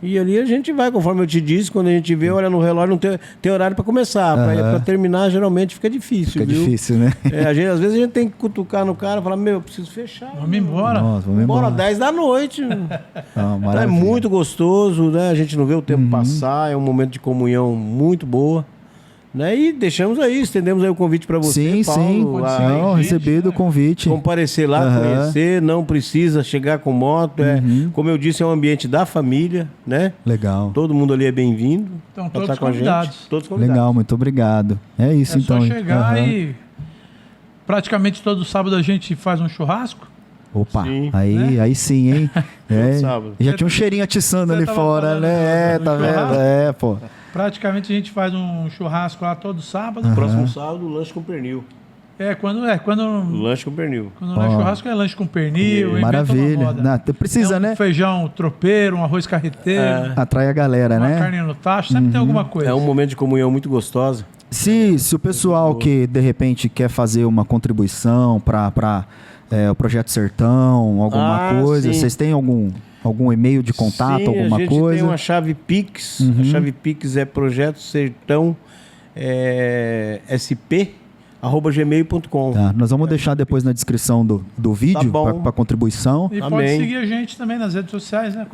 E ali a gente vai, conforme eu te disse, quando a gente vê, olha no relógio, não tem horário para começar. Para terminar, geralmente fica difícil, Fica viu? difícil, né? Às vezes a gente tem que cutucar no cara e falar, eu preciso fechar. Vamos embora. Nossa, vamos Bora, embora. 10 da noite. Ah, Então é muito gostoso, né? A gente não vê o tempo passar, é um momento de comunhão muito boa. Né? E estendemos aí o convite para você, Sim, Paulo. Não, recebido o convite. Comparecer lá, conhecer, não precisa chegar com moto. Como eu disse, é um ambiente da família, né? Legal. Todo mundo ali é bem-vindo. Então, pra todos estar com a gente. convidados. Todos convidados. Legal, muito obrigado. É isso, É então. só chegar e praticamente todo sábado a gente faz um churrasco. Opa, Sim. aí sim, hein? sábado. Já tinha um cheirinho atiçando Você ali tava fora, falando né? do Tá vendo? churrasco? Pô. Praticamente a gente faz um churrasco lá todo sábado. Próximo sábado, lanche com pernil. Quando Lanche com pernil. não é churrasco, é lanche com pernil. inventa uma Maravilha. moda. Não, precisa, Tem um né? feijão tropeiro, um arroz carreteiro, Atrai a galera, uma né? carne no tacho, sempre tem alguma coisa. É um momento de comunhão muito gostosa. Se o pessoal que de repente quer fazer uma contribuição para o Projeto Sertão, alguma coisa, sim. vocês têm algum e-mail de contato, Sim, alguma a gente coisa? tem uma chave Pix. A chave Pix é Projeto Sertão sp@gmail.com. Tá, nós vamos deixar depois na descrição do vídeo bom. para contribuição. E pode Amém. seguir a gente também nas redes sociais, né?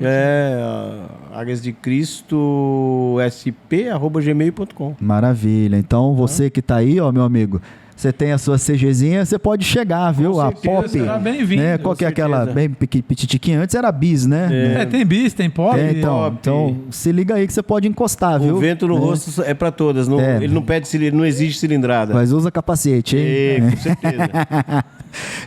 Águias de Cristo sp@gmail.com. Maravilha. Então, você que tá aí, ó, meu amigo, você tem a sua CGzinha, você pode chegar, viu? A certeza, Pop. será bem-vindo, Né? Qual que é com aquela certeza. bem petitiquinha? Antes era Bis, né? Tem bis, tem pop. Então, se liga aí que você pode encostar, viu? O vento no rosto é para todas. Ele não pede cilindro, não exige cilindrada. Mas usa capacete, hein? Com certeza.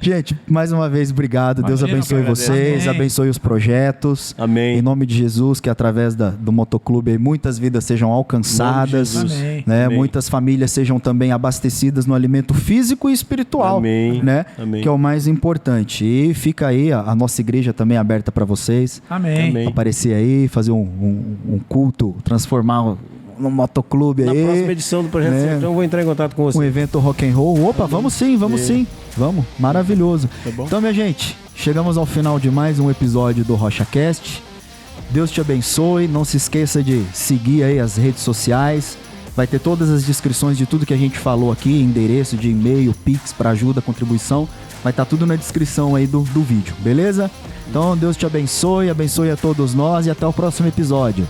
Gente, mais uma vez, obrigado. Deus Imagina, abençoe cara. vocês, Amém. abençoe os projetos. Amém. Em nome de Jesus, que através do Motoclube aí, muitas vidas sejam alcançadas, Em nome de Jesus. Amém. né? Amém. Muitas famílias sejam também abastecidas no alimento físico e espiritual, Amém. né? Amém. Que é o mais importante. E fica aí a nossa igreja também aberta para vocês. Amém. Amém. Aparecer aí, fazer um culto, transformar no Motoclube Na aí. próxima edição do Projeto né? Sertão, eu vou entrar em contato com você. Um evento rock and roll. Opa, vamos sim, vamos sim. Vamos, maravilhoso. Tá bom. Então, minha gente, chegamos ao final de mais um episódio do RochaCast. Deus te abençoe. Não se esqueça de seguir aí as redes sociais. Vai ter todas as descrições de tudo que a gente falou aqui, endereço de e-mail, Pix para ajuda, contribuição. Vai estar tudo na descrição aí do vídeo, beleza? Então, Deus te abençoe a todos nós e até o próximo episódio.